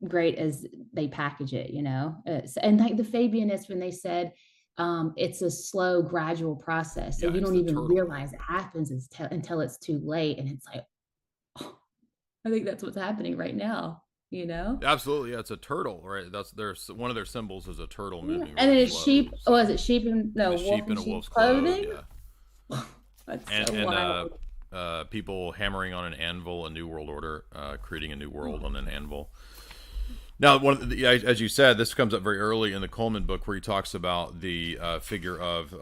Speaker 2: great as they package it, and like the Fabianists, when they said it's a slow, gradual process, so you don't even realize it happens until it's too late. And it's like, oh, I think that's what's happening right now.
Speaker 1: Absolutely. Yeah, it's a turtle, right? That's one of their symbols is a turtle moving.
Speaker 2: And then it's sheep. Oh, is it sheep and
Speaker 1: sheep in a wolf's clothing? Yeah.
Speaker 2: That's so wild.
Speaker 1: People hammering on an anvil, a new world order, creating a new world on an anvil. Now, as you said, this comes up very early in the Coleman book, where he talks about the figure of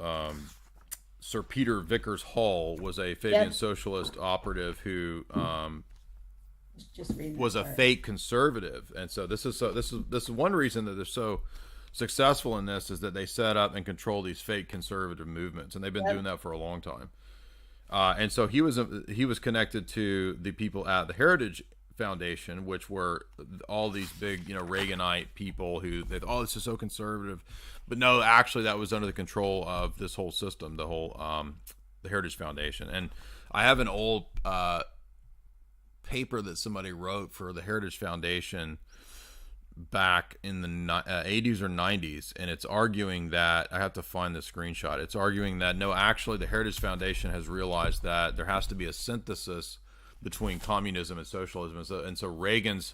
Speaker 1: Sir Peter Vickers Hall, was a Fabian socialist operative who was a fake conservative. And so this is one reason that they're so successful in this, is that they set up and control these fake conservative movements, and they've been doing that for a long time. And so he was connected to the people at the Heritage Foundation, which were all these big, Reaganite people who they thought, oh, this is so conservative, but no, actually that was under the control of this whole system, the whole the Heritage Foundation. And I have an old paper that somebody wrote for the Heritage Foundation back in the 80s or 90s, and it's arguing that, I have to find the screenshot, it's arguing that no, actually the Heritage Foundation has realized that there has to be a synthesis between communism and socialism, and so Reagan's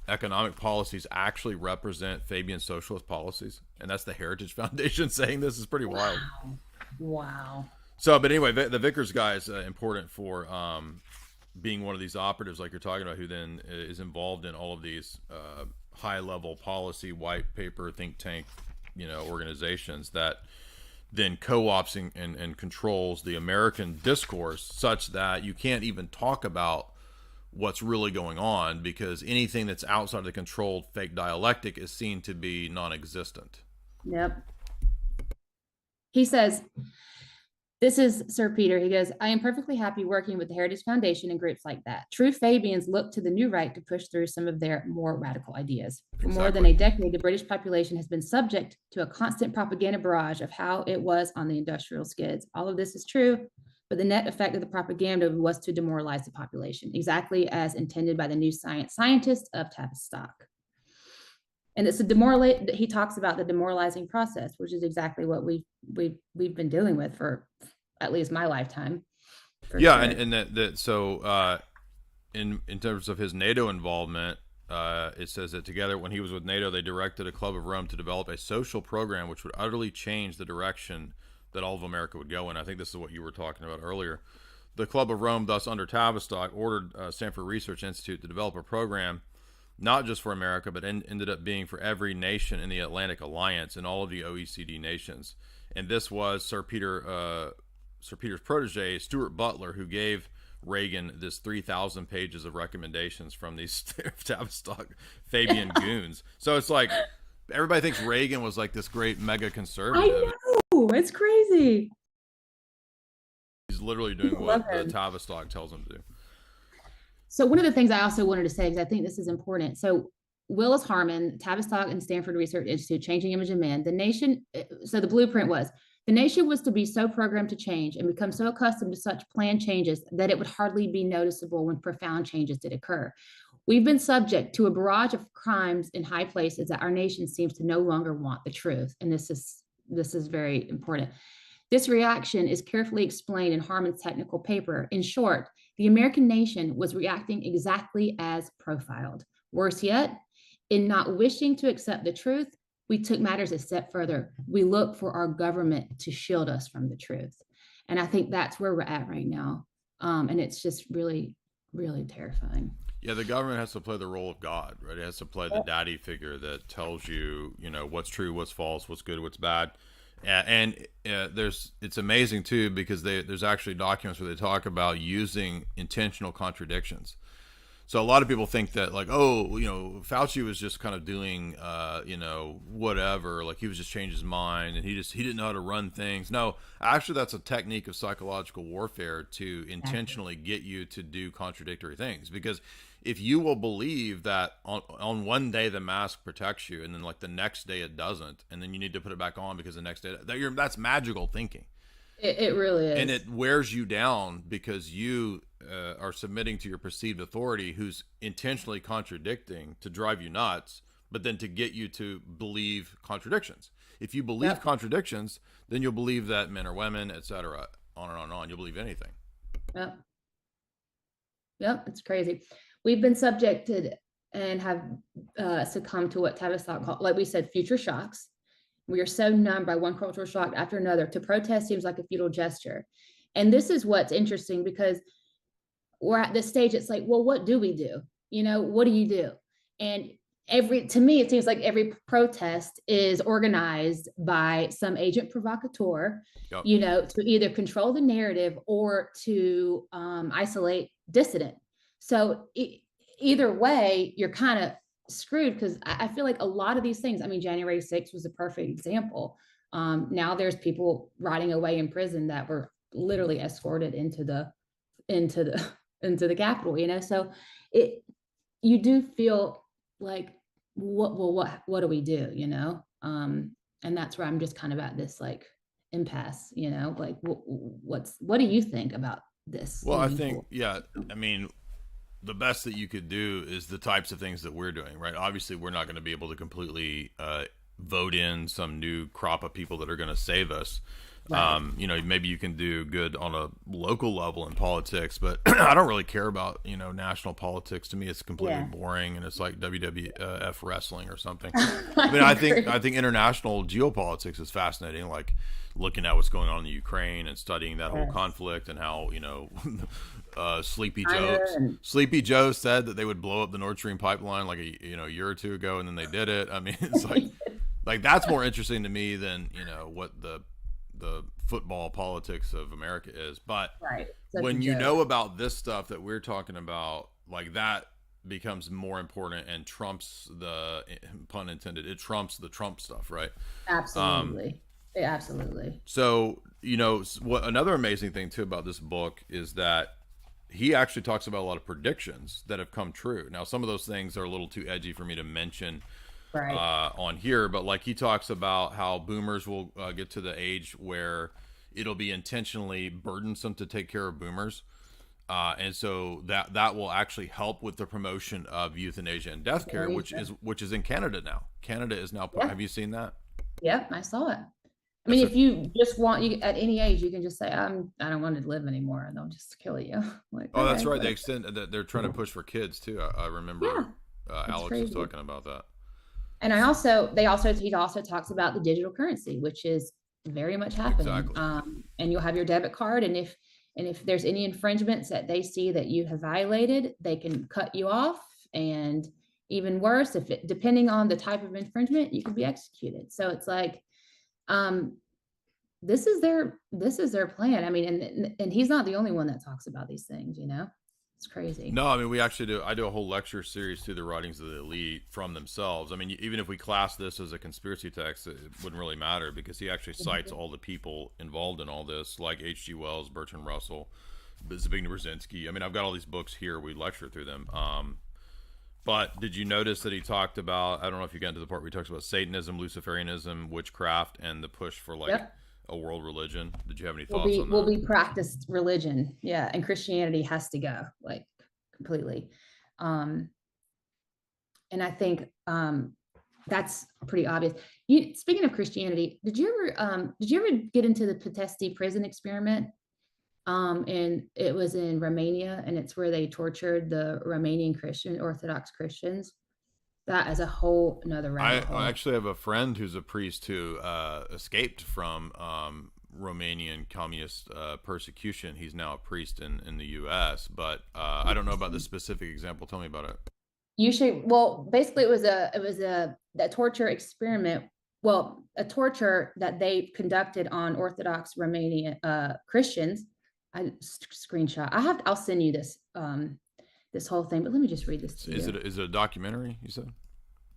Speaker 1: economic policies actually represent Fabian socialist policies, and that's the Heritage Foundation saying this. Is pretty wild.
Speaker 2: Wow.
Speaker 1: So, but anyway, the Vickers guy is important for being one of these operatives, like you're talking about, who then is involved in all of these high-level policy, white paper, think tank, organizations that then co-ops and controls the American discourse, such that you can't even talk about what's really going on, because anything that's outside the controlled fake dialectic is seen to be non-existent.
Speaker 2: Yep. He says, this is Sir Peter. He goes, I am perfectly happy working with the Heritage Foundation and groups like that. True Fabians look to the new right to push through some of their more radical ideas. For more than a decade, the British population has been subject to a constant propaganda barrage of how it was on the industrial skids. All of this is true, but the net effect of the propaganda was to demoralize the population, exactly as intended by the new scientists of Tavistock. And it's he talks about the demoralizing process, which is exactly what we've been dealing with for at least my lifetime.
Speaker 1: Yeah, sure. and so in terms of his NATO involvement, it says that together, when he was with NATO, they directed a Club of Rome to develop a social program which would utterly change the direction that all of America would go in. I think this is what you were talking about earlier. The Club of Rome, thus under Tavistock, ordered Stanford Research Institute to develop a program not just for America, but ended up being for every nation in the Atlantic Alliance and all of the OECD nations. And this was Sir Peter's protege, Stuart Butler, who gave Reagan this 3,000 pages of recommendations from these Tavistock Fabian goons. So it's like everybody thinks Reagan was like this great mega conservative.
Speaker 2: I know, it's crazy.
Speaker 1: He's literally doing what the Tavistock tells him to do.
Speaker 2: So one of the things I also wanted to say, because I think this is important. So Willis Harman, Tavistock and Stanford Research Institute, Changing Image of Man, the nation, so the blueprint was, the nation was to be so programmed to change and become so accustomed to such planned changes that it would hardly be noticeable when profound changes did occur. We've been subject to a barrage of crimes in high places that our nation seems to no longer want the truth. And this is very important. This reaction is carefully explained in Harman's technical paper. In short, the American nation was reacting exactly as profiled. Worse yet, in not wishing to accept the truth, we took matters a step further. We look for our government to shield us from the truth. And I think that's where we're at right now. And it's just really, really terrifying.
Speaker 1: Yeah, the government has to play the role of God, right? It has to play the daddy figure that tells you, what's true, what's false, what's good, what's bad. And it's amazing too, because there's actually documents where they talk about using intentional contradictions. So a lot of people think that like, Fauci was just kind of doing, whatever, like he was just changing his mind and he didn't know how to run things. No, actually that's a technique of psychological warfare to intentionally get you to do contradictory things. Because if you will believe that on one day the mask protects you and then like the next day it doesn't, and then you need to put it back on because the next day that's magical thinking.
Speaker 2: It really is.
Speaker 1: And it wears you down because you are submitting to your perceived authority who's intentionally contradicting to drive you nuts, but then to get you to believe contradictions. If you believe contradictions, then you'll believe that men are women, etc. On and on and on. You'll believe anything.
Speaker 2: Yep, it's crazy. We've been subjected and have succumbed to what Tavistock called, like we said, future shocks. We are so numb by one cultural shock after another. To protest seems like a futile gesture. And this is what's interesting, because we're at this stage, it's like, well, what do we do? What do you do? And to me, it seems like every protest is organized by some agent provocateur, to either control the narrative or to isolate dissident. So either way, you're kind of screwed, because I feel like a lot of these things, January 6th was a perfect example. Now there's people rotting away in prison that were literally escorted into the Capitol, so you do feel like, what do we do, and that's where I'm just kind of at this like impasse, like what do you think about this?
Speaker 1: Well, I think, the best that you could do is the types of things that we're doing, right? Obviously, we're not going to be able to completely vote in some new crop of people that are going to save us. Right. Maybe you can do good on a local level in politics, but I don't really care about, national politics. To me, it's completely boring, and it's like WWF wrestling or something. I think international geopolitics is fascinating, like looking at what's going on in the Ukraine and studying that whole conflict and how, Sleepy Joe said that they would blow up the Nord Stream pipeline like a year or two ago, and then they did it. It's like that's more interesting to me than what the football politics of America is. But when you know about this stuff that we're talking about, like that becomes more important and trumps the, pun intended, it trumps the Trump stuff, right?
Speaker 2: Absolutely. Absolutely.
Speaker 1: So, what another amazing thing too about this book is that he actually talks about a lot of predictions that have come true. Now, some of those things are a little too edgy for me to mention on here, but like he talks about how boomers will get to the age where it'll be intentionally burdensome to take care of boomers. And so that will actually help with the promotion of euthanasia and death care, which is in Canada now. Canada is now.
Speaker 2: Yeah.
Speaker 1: Have you seen that?
Speaker 2: Yep, I saw it. I mean, if you just want, you at any age, you can just say, I don't want to live anymore, and they'll just kill you. Like,
Speaker 1: oh, that's right. They extend that. They're trying to push for kids too. I remember Alex was talking about that.
Speaker 2: And he also talks about the digital currency, which is very much happening.
Speaker 1: Exactly.
Speaker 2: And you'll have your debit card, and if there's any infringements that they see that you have violated, they can cut you off. And even worse, depending on the type of infringement, you can be executed. So it's like, this is their plan. I mean, and he's not the only one that talks about these things, it's crazy.
Speaker 1: No, I mean, I do a whole lecture series through the writings of the elite from themselves. I mean, even if we class this as a conspiracy text, it wouldn't really matter, because he actually cites all the people involved in all this, like H.G. Wells, Bertrand Russell, Zbigniew Brzezinski. I mean, I've got all these books here. We lecture through them. But did you notice that he talked about, I don't know if you got into the part where he talks about Satanism, Luciferianism, witchcraft, and the push for a world religion? Did you have any thoughts on that?
Speaker 2: Will be practiced religion. Yeah. And Christianity has to go, like, completely. And I think that's pretty obvious. Speaking of Christianity, did you ever get into the Petsesti prison experiment? And it was in Romania, and it's where they tortured the Romanian Orthodox Christians. That is a whole another rabbit hole.
Speaker 1: I actually have a friend who's a priest who escaped from Romanian communist persecution. He's now a priest in the U.S., but I don't know about the specific example. Tell me about it.
Speaker 2: You should. Well, basically, it was a torture experiment. Well, a torture that they conducted on Orthodox Romanian Christians. I screenshot. I'll send you this this whole thing, but let me just read this to you.
Speaker 1: Is it a documentary, you said?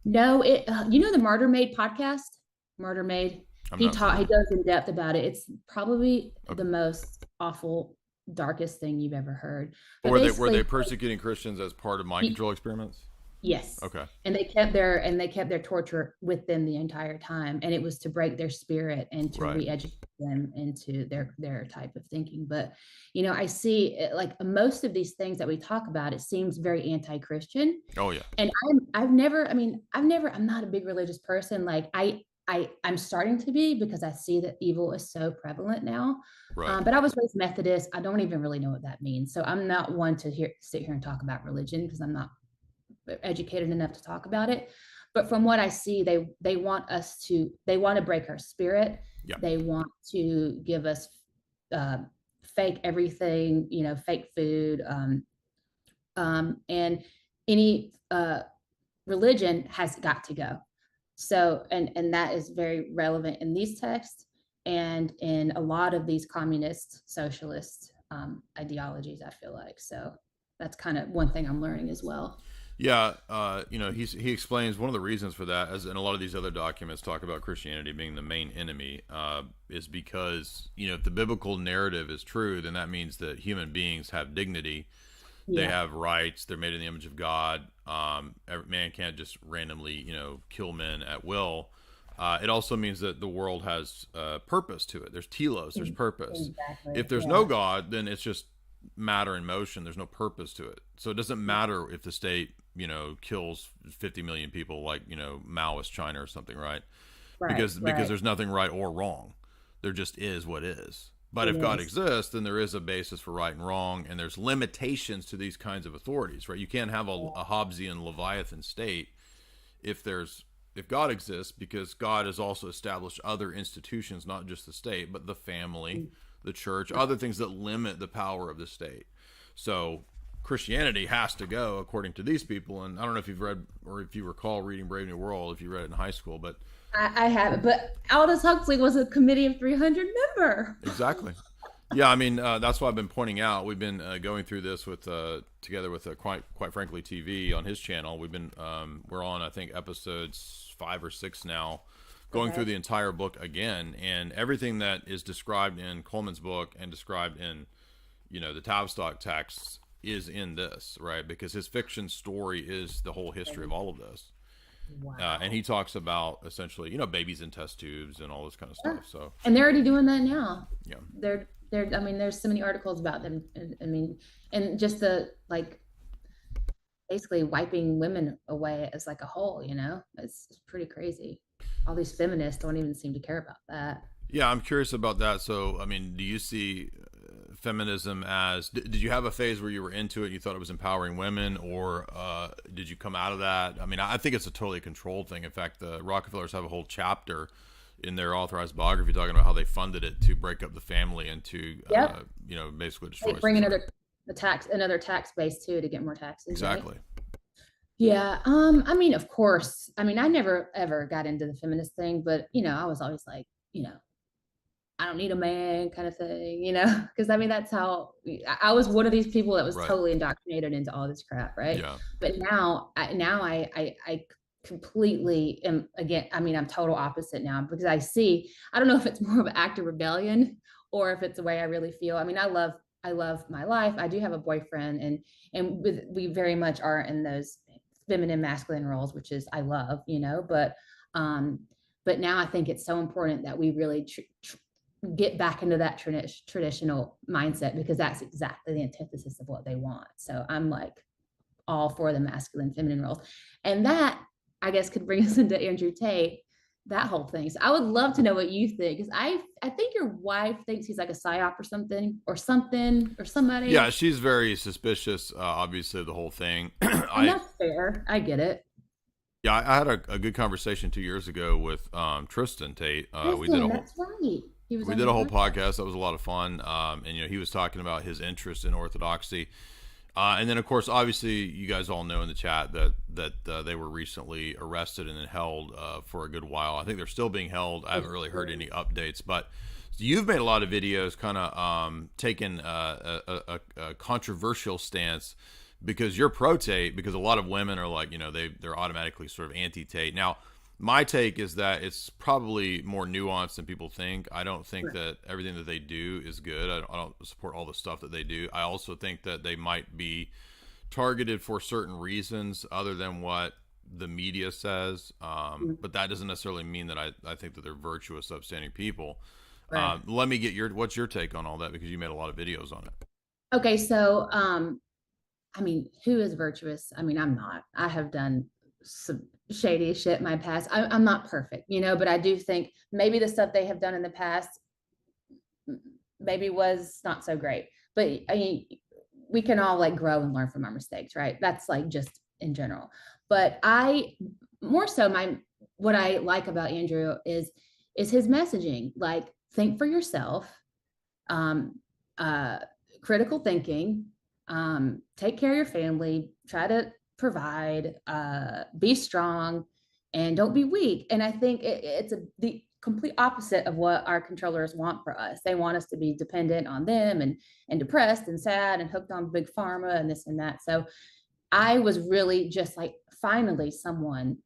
Speaker 2: No, the Martyr Made podcast? Martyr Made. He goes in depth about it. It's probably the most awful, darkest thing you've ever heard. But
Speaker 1: were they persecuting Christians as part of mind control experiments?
Speaker 2: Yes.
Speaker 1: Okay.
Speaker 2: And they kept their torture with them the entire time, and it was to break their spirit and to re-educate them into their type of thinking. But I see like most of these things that we talk about, it seems very anti-Christian.
Speaker 1: Oh yeah.
Speaker 2: And I'm not a big religious person. Like I'm starting to be, because I see that evil is so prevalent now.
Speaker 1: Right.
Speaker 2: But I was raised Methodist. I don't even really know what that means. So I'm not one to sit here and talk about religion, because I'm not educated enough to talk about it. But from what I see, they want to break our spirit.
Speaker 1: Yeah.
Speaker 2: They want to give us fake everything, fake food, and any religion has got to go. So and that is very relevant in these texts and in a lot of these communist socialist ideologies, I feel like. So that's kind of one thing I'm learning as well.
Speaker 1: Yeah, he explains one of the reasons for that, as in a lot of these other documents talk about Christianity being the main enemy, is because, if the biblical narrative is true, then that means that human beings have dignity, they have rights, they're made in the image of God. Man can't just randomly, kill men at will. It also means that the world has purpose to it. There's telos, there's purpose.
Speaker 2: Exactly.
Speaker 1: If there's no God, then it's just matter in motion. There's no purpose to it. So it doesn't matter if the state kills 50 million people, like Maoist China or something, right? Because there's nothing right or wrong. There just is what is. But if God exists, then there is a basis for right and wrong, and there's limitations to these kinds of authorities, right? You can't have a Hobbesian Leviathan state if God exists, because God has also established other institutions, not just the state, but the family, the church, other things that limit the power of the state. So Christianity has to go, according to these people. And I don't know if you've read, or if you recall reading Brave New World, if you read it in high school, but
Speaker 2: I haven't. But Aldous Huxley was a Committee of 300 member.
Speaker 1: Exactly. Yeah, I mean, that's what I've been pointing out. We've been going through this with together with quite frankly TV on his channel. We've been we're on, I think, episodes 5 or 6 now, going through the entire book again, and everything that is described in Coleman's book and described in the Tavistock texts is in this, right? Because his fiction story is the whole history of all of this.
Speaker 2: Wow.
Speaker 1: And he talks about essentially, babies in test tubes and all this kind of
Speaker 2: Yeah.
Speaker 1: stuff. So
Speaker 2: And they're already doing that now.
Speaker 1: yeah,
Speaker 2: I mean, there's so many articles about them. I mean, and just the like basically wiping women away as like a whole, it's pretty crazy. All these feminists don't even seem to care about that.
Speaker 1: yeah, I'm curious about that. So I mean, do you see feminism as? Did you have a phase where you were into it? You thought it was empowering women, or did you come out of that? I mean, I think it's a totally controlled thing. In fact, the Rockefellers have a whole chapter in their authorized biography talking about how they funded it to break up the family and to,
Speaker 2: Yep.
Speaker 1: basically destroy.
Speaker 2: Bring another tax base too to get more taxes.
Speaker 1: Exactly.
Speaker 2: Right? Yeah. I mean, of course. I mean, I never ever got into the feminist thing, but I was always like, I don't need a man kind of thing, because I mean, that's how I was one of these people that was
Speaker 1: Right.
Speaker 2: totally indoctrinated into all this crap. Right.
Speaker 1: Yeah.
Speaker 2: But I completely am again. I mean, I'm total opposite now because I don't know if it's more of an act of rebellion or if it's the way I really feel. I mean, I love my life. I do have a boyfriend and we very much are in those feminine masculine roles, which is I love, but now I think it's so important that we really get back into that traditional mindset because that's exactly the antithesis of what they want. So I'm like all for the masculine feminine roles. And that I guess could bring us into Andrew Tate, that whole thing. So I would love to know what you think because I think your wife thinks he's like a psyop or somebody.
Speaker 1: Yeah, she's very suspicious, obviously, of the whole thing.
Speaker 2: And that's fair. I get it.
Speaker 1: Yeah, I had a good conversation 2 years ago with Tristan Tate. We did
Speaker 2: that's right.
Speaker 1: We did a whole podcast. That was a lot of fun. And he was talking about his interest in orthodoxy. And then, of course, obviously, you guys all know in the chat that they were recently arrested and then held for a good while. I think they're still being held. I haven't really heard any updates. But you've made a lot of videos kind of taking a controversial stance because you're pro-Tate, because a lot of women are like, they're automatically sort of anti-Tate. Now, my take is that it's probably more nuanced than people think. I don't think that everything that they do is good. I don't support all the stuff that they do. I also think that they might be targeted for certain reasons other than what the media says. But that doesn't necessarily mean that I think that they're virtuous, upstanding people. Right. Let me get what's your take on all that? Because you made a lot of videos on it.
Speaker 2: Okay. So, I mean, who is virtuous? I mean, I'm not. I have done some shady shit in my past. I'm not perfect, but I do think maybe the stuff they have done in the past maybe was not so great. But I mean, we can all like grow and learn from our mistakes, right? That's like just in general. But what I like about Andrew is his messaging, like think for yourself, critical thinking, take care of your family, try to provide, be strong, and don't be weak. And I think it's the complete opposite of what our controllers want for us. They want us to be dependent on them and depressed and sad and hooked on big pharma and this and that. So I was really just like finally someone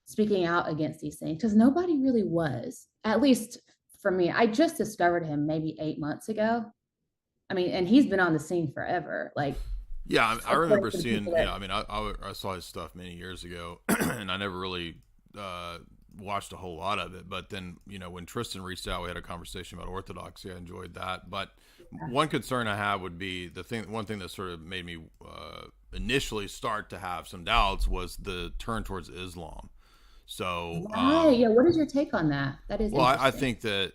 Speaker 2: speaking out against these things because nobody really was, at least for me. I just discovered him maybe 8 months ago. I mean, and he's been on the scene forever. Like,
Speaker 1: yeah, I remember seeing. I mean, I saw his stuff many years ago, and I never really watched a whole lot of it. But then, when Tristan reached out, we had a conversation about orthodoxy. I enjoyed that. But one concern I have would be one thing that sort of made me initially start to have some doubts was the turn towards Islam. So,
Speaker 2: yeah, what is your take on that? That is
Speaker 1: well, I think that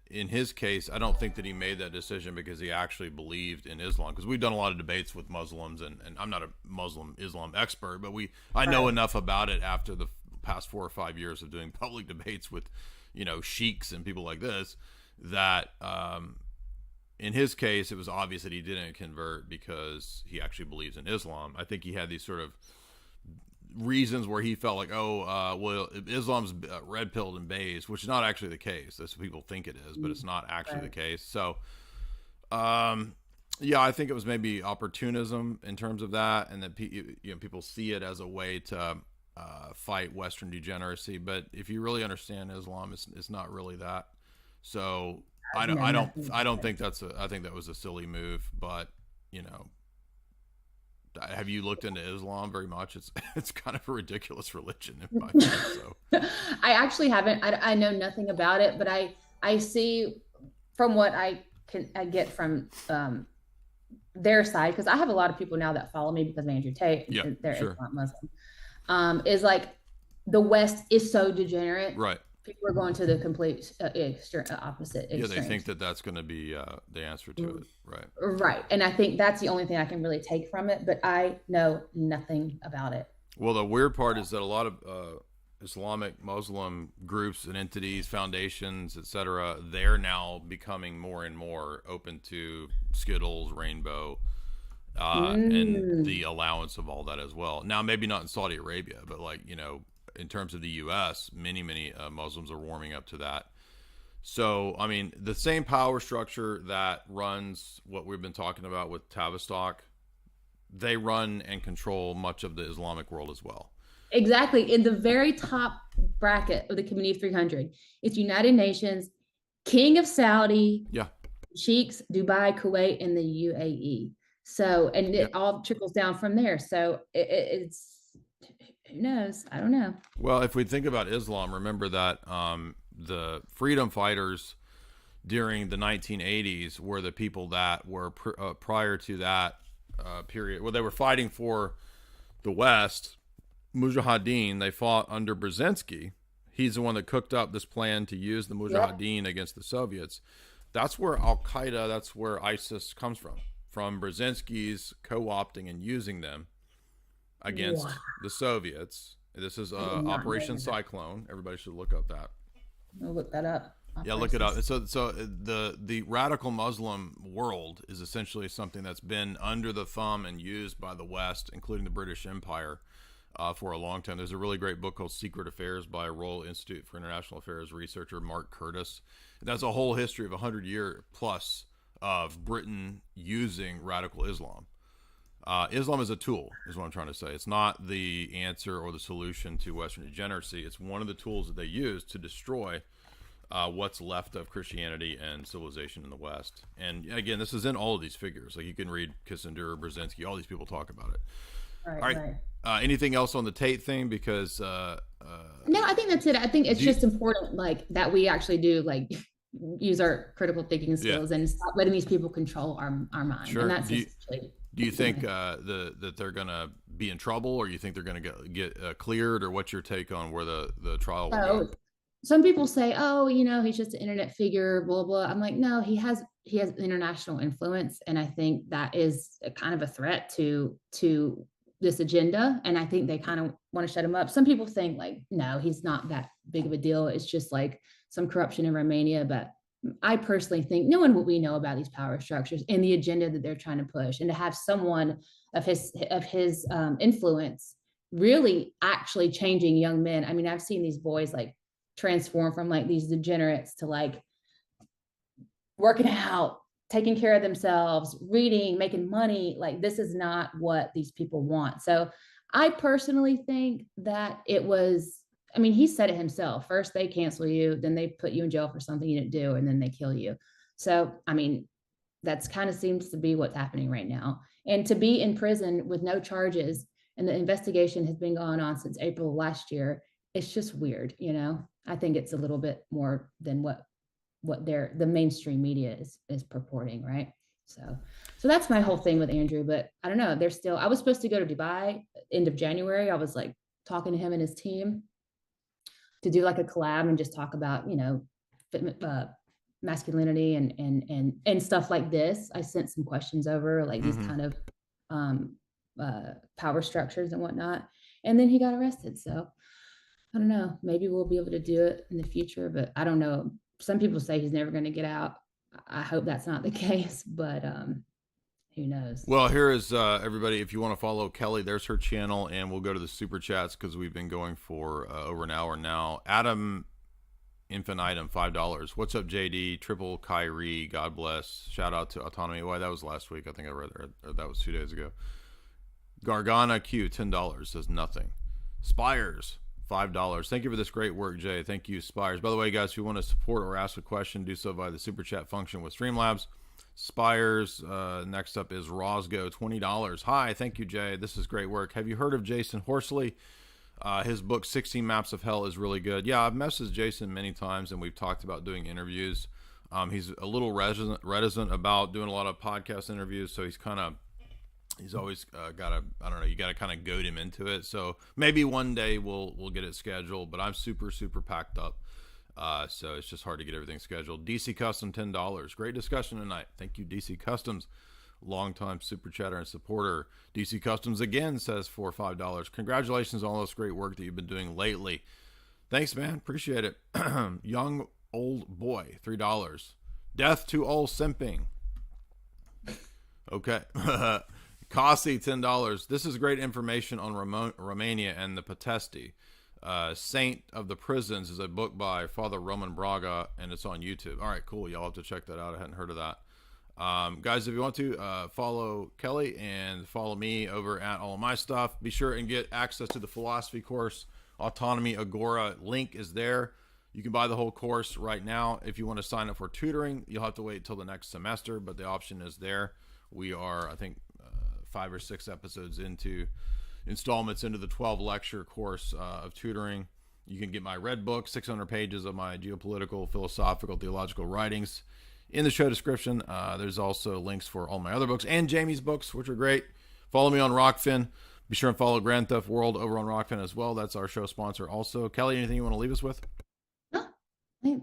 Speaker 1: in his case, I don't think that he made that decision because he actually believed in Islam. Because we've done a lot of debates with Muslims, and I'm not a Muslim Islam expert, but I know enough about it after the past 4 or 5 years of doing public debates with, sheiks and people like this, that in his case, it was obvious that he didn't convert because he actually believes in Islam. I think he had these sort of reasons where he felt like, well, Islam's red pilled and beige, which is not actually the case. That's what people think it is, but it's not actually the case. So, yeah, I think it was maybe opportunism in terms of that, and that people see it as a way to fight Western degeneracy. But if you really understand Islam, it's not really that. So I don't think I think that was a silly move, but Have you looked into Islam very much? It's kind of a ridiculous religion, in my opinion. So
Speaker 2: I actually haven't. I know nothing about it, but I see from what I get from their side, because I have a lot of people now that follow me because of Andrew Tate.
Speaker 1: Yeah,
Speaker 2: they're
Speaker 1: sure.
Speaker 2: Islam Muslim. Is like the West is so degenerate.
Speaker 1: Right.
Speaker 2: People are going to the complete opposite extreme.
Speaker 1: Yeah, they think that that's going to be the answer to it. Right.
Speaker 2: Right. And I think that's the only thing I can really take from it, but I know nothing about it.
Speaker 1: Well, the weird part is that a lot of Islamic Muslim groups and entities, foundations, etc., they're now becoming more and more open to Skittles, Rainbow, and the allowance of all that as well. Now, maybe not in Saudi Arabia, but like, you know, in terms of the U.S., many Muslims are warming up to that. So, I mean, the same power structure that runs what we've been talking about with Tavistock, they run and control much of the Islamic world as well.
Speaker 2: Exactly. In the very top bracket of the Community of 300, it's United Nations, King of Saudi, Sheikhs, Dubai, Kuwait, and the UAE. So, and it all trickles down from there. So it's, who knows? I don't know.
Speaker 1: Well, if we think about Islam, remember that the freedom fighters during the 1980s were the people that were prior to that period, where they were fighting for the West. Mujahideen, they fought under Brzezinski. He's the one that cooked up this plan to use the Mujahideen against the Soviets. That's where Al-Qaeda, that's where ISIS comes from Brzezinski's co-opting and using them against the Soviets. This is Operation Cyclone. Everybody should look up that.
Speaker 2: I'll look that up.
Speaker 1: Yeah, look it up. So the radical Muslim world is essentially something that's been under the thumb and used by the West, including the British Empire, for a long time. There's a really great book called Secret Affairs by Royal Institute for International Affairs researcher Mark Curtis. That's a whole history of 100-year plus of Britain using radical Islam. Islam is a tool, is what I'm trying to say. It's not the answer or the solution to Western degeneracy. It's one of the tools that they use to destroy what's left of Christianity and civilization in the West. And again, this is in all of these figures. Like you can read Kissinger, Brzezinski, all these people talk about it. All right. Anything else on the Tate thing? Because
Speaker 2: no, I think that's it. I think it's just important, like that we actually do like use our critical thinking skills and stop letting these people control our mind.
Speaker 1: Sure.
Speaker 2: And that's
Speaker 1: do you think that they're going to be in trouble, or you think they're going to get cleared, or what's your take on where the trial will go?
Speaker 2: Some people say, oh, you know, he's just an internet figure, blah, blah. I'm like, no, he has international influence. And I think that is a kind of a threat to this agenda. And I think they kind of want to shut him up. Some people think like, no, he's not that big of a deal. It's just like some corruption in Romania. But I personally think knowing what we know about these power structures and the agenda that they're trying to push, and to have someone of his influence really actually changing young men. I mean, I've seen these boys like transform from like these degenerates to like working out, taking care of themselves, reading, making money. Like this is not what these people want. So I personally think that it was, I mean, he said it himself. First they cancel you, then they put you in jail for something you didn't do, and then they kill you. So, I mean, that's kind of seems to be what's happening right now. And to be in prison with no charges, and the investigation has been going on since April of last year, it's just weird, you know? I think it's a little bit more than what the mainstream media is purporting, right? So that's my whole thing with Andrew. But I don't know, I was supposed to go to Dubai end of January. I was like talking to him and his team to do like a collab and just talk about, you know, masculinity and stuff like this. I sent some questions over, like these kind of power structures and whatnot. And then he got arrested. So I don't know, maybe we'll be able to do it in the future, but I don't know. Some people say he's never going to get out. I hope that's not the case, but who knows? Well,
Speaker 1: here is everybody. If you want to follow Kellie, there's her channel, and we'll go to the super chats because we've been going for over an hour now. Adam Infinitum, $5. What's up, JD? Triple Kyrie, God bless. Shout out to Autonomy. Why, that was last week. I think I read or that was 2 days ago. Gargana Q, $10, says nothing. Spires, $5. Thank you for this great work, Jay. Thank you, Spires. By the way, guys, if you want to support or ask a question, do so via the super chat function with Streamlabs. Spires. Next up is Rosgo, $20. Hi, thank you, Jay. This is great work. Have you heard of Jason Horsley? His book 16 Maps of Hell is really good. Yeah, I've messaged Jason many times and we've talked about doing interviews. He's a little reticent about doing a lot of podcast interviews, so he's always got to, I don't know, you got to kind of goad him into it. So maybe one day we'll get it scheduled, but I'm super packed up. So it's just hard to get everything scheduled. DC Custom, $10. Great discussion tonight. Thank you, DC Customs. Longtime super chatter and supporter. DC Customs again says $4 or $5. Congratulations on all this great work that you've been doing lately. Thanks, man. Appreciate it. Young old boy, $3. Death to all simping. Okay. Kasi, $10. This is great information on Romania and the Patesti. Saint of the Prisons is a book by Father Roman Braga, and it's on YouTube. All right, cool. Y'all have to check that out. I hadn't heard of that. Guys, if you want to follow Kelly and follow me over at all of my stuff, be sure and get access to the philosophy course, Autonomy Agora. Link is there. You can buy the whole course right now. If you want to sign up for tutoring, you'll have to wait till the next semester, but the option is there. We are, I think, 5 or 6 episodes into installments into the 12 lecture course of tutoring. You can get my red book, 600 pages of my geopolitical, philosophical, theological writings in the show description. There's also links for all my other books and Jamie's books, which are great. Follow me on Rockfin. Be sure and follow Grand Theft World over on Rockfin as well. That's our show sponsor also. Kelly, anything you want to leave us with?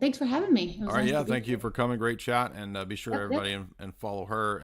Speaker 2: Thanks for having me.
Speaker 1: All right, yeah, thank you for coming. Great chat, and be sure everybody and follow her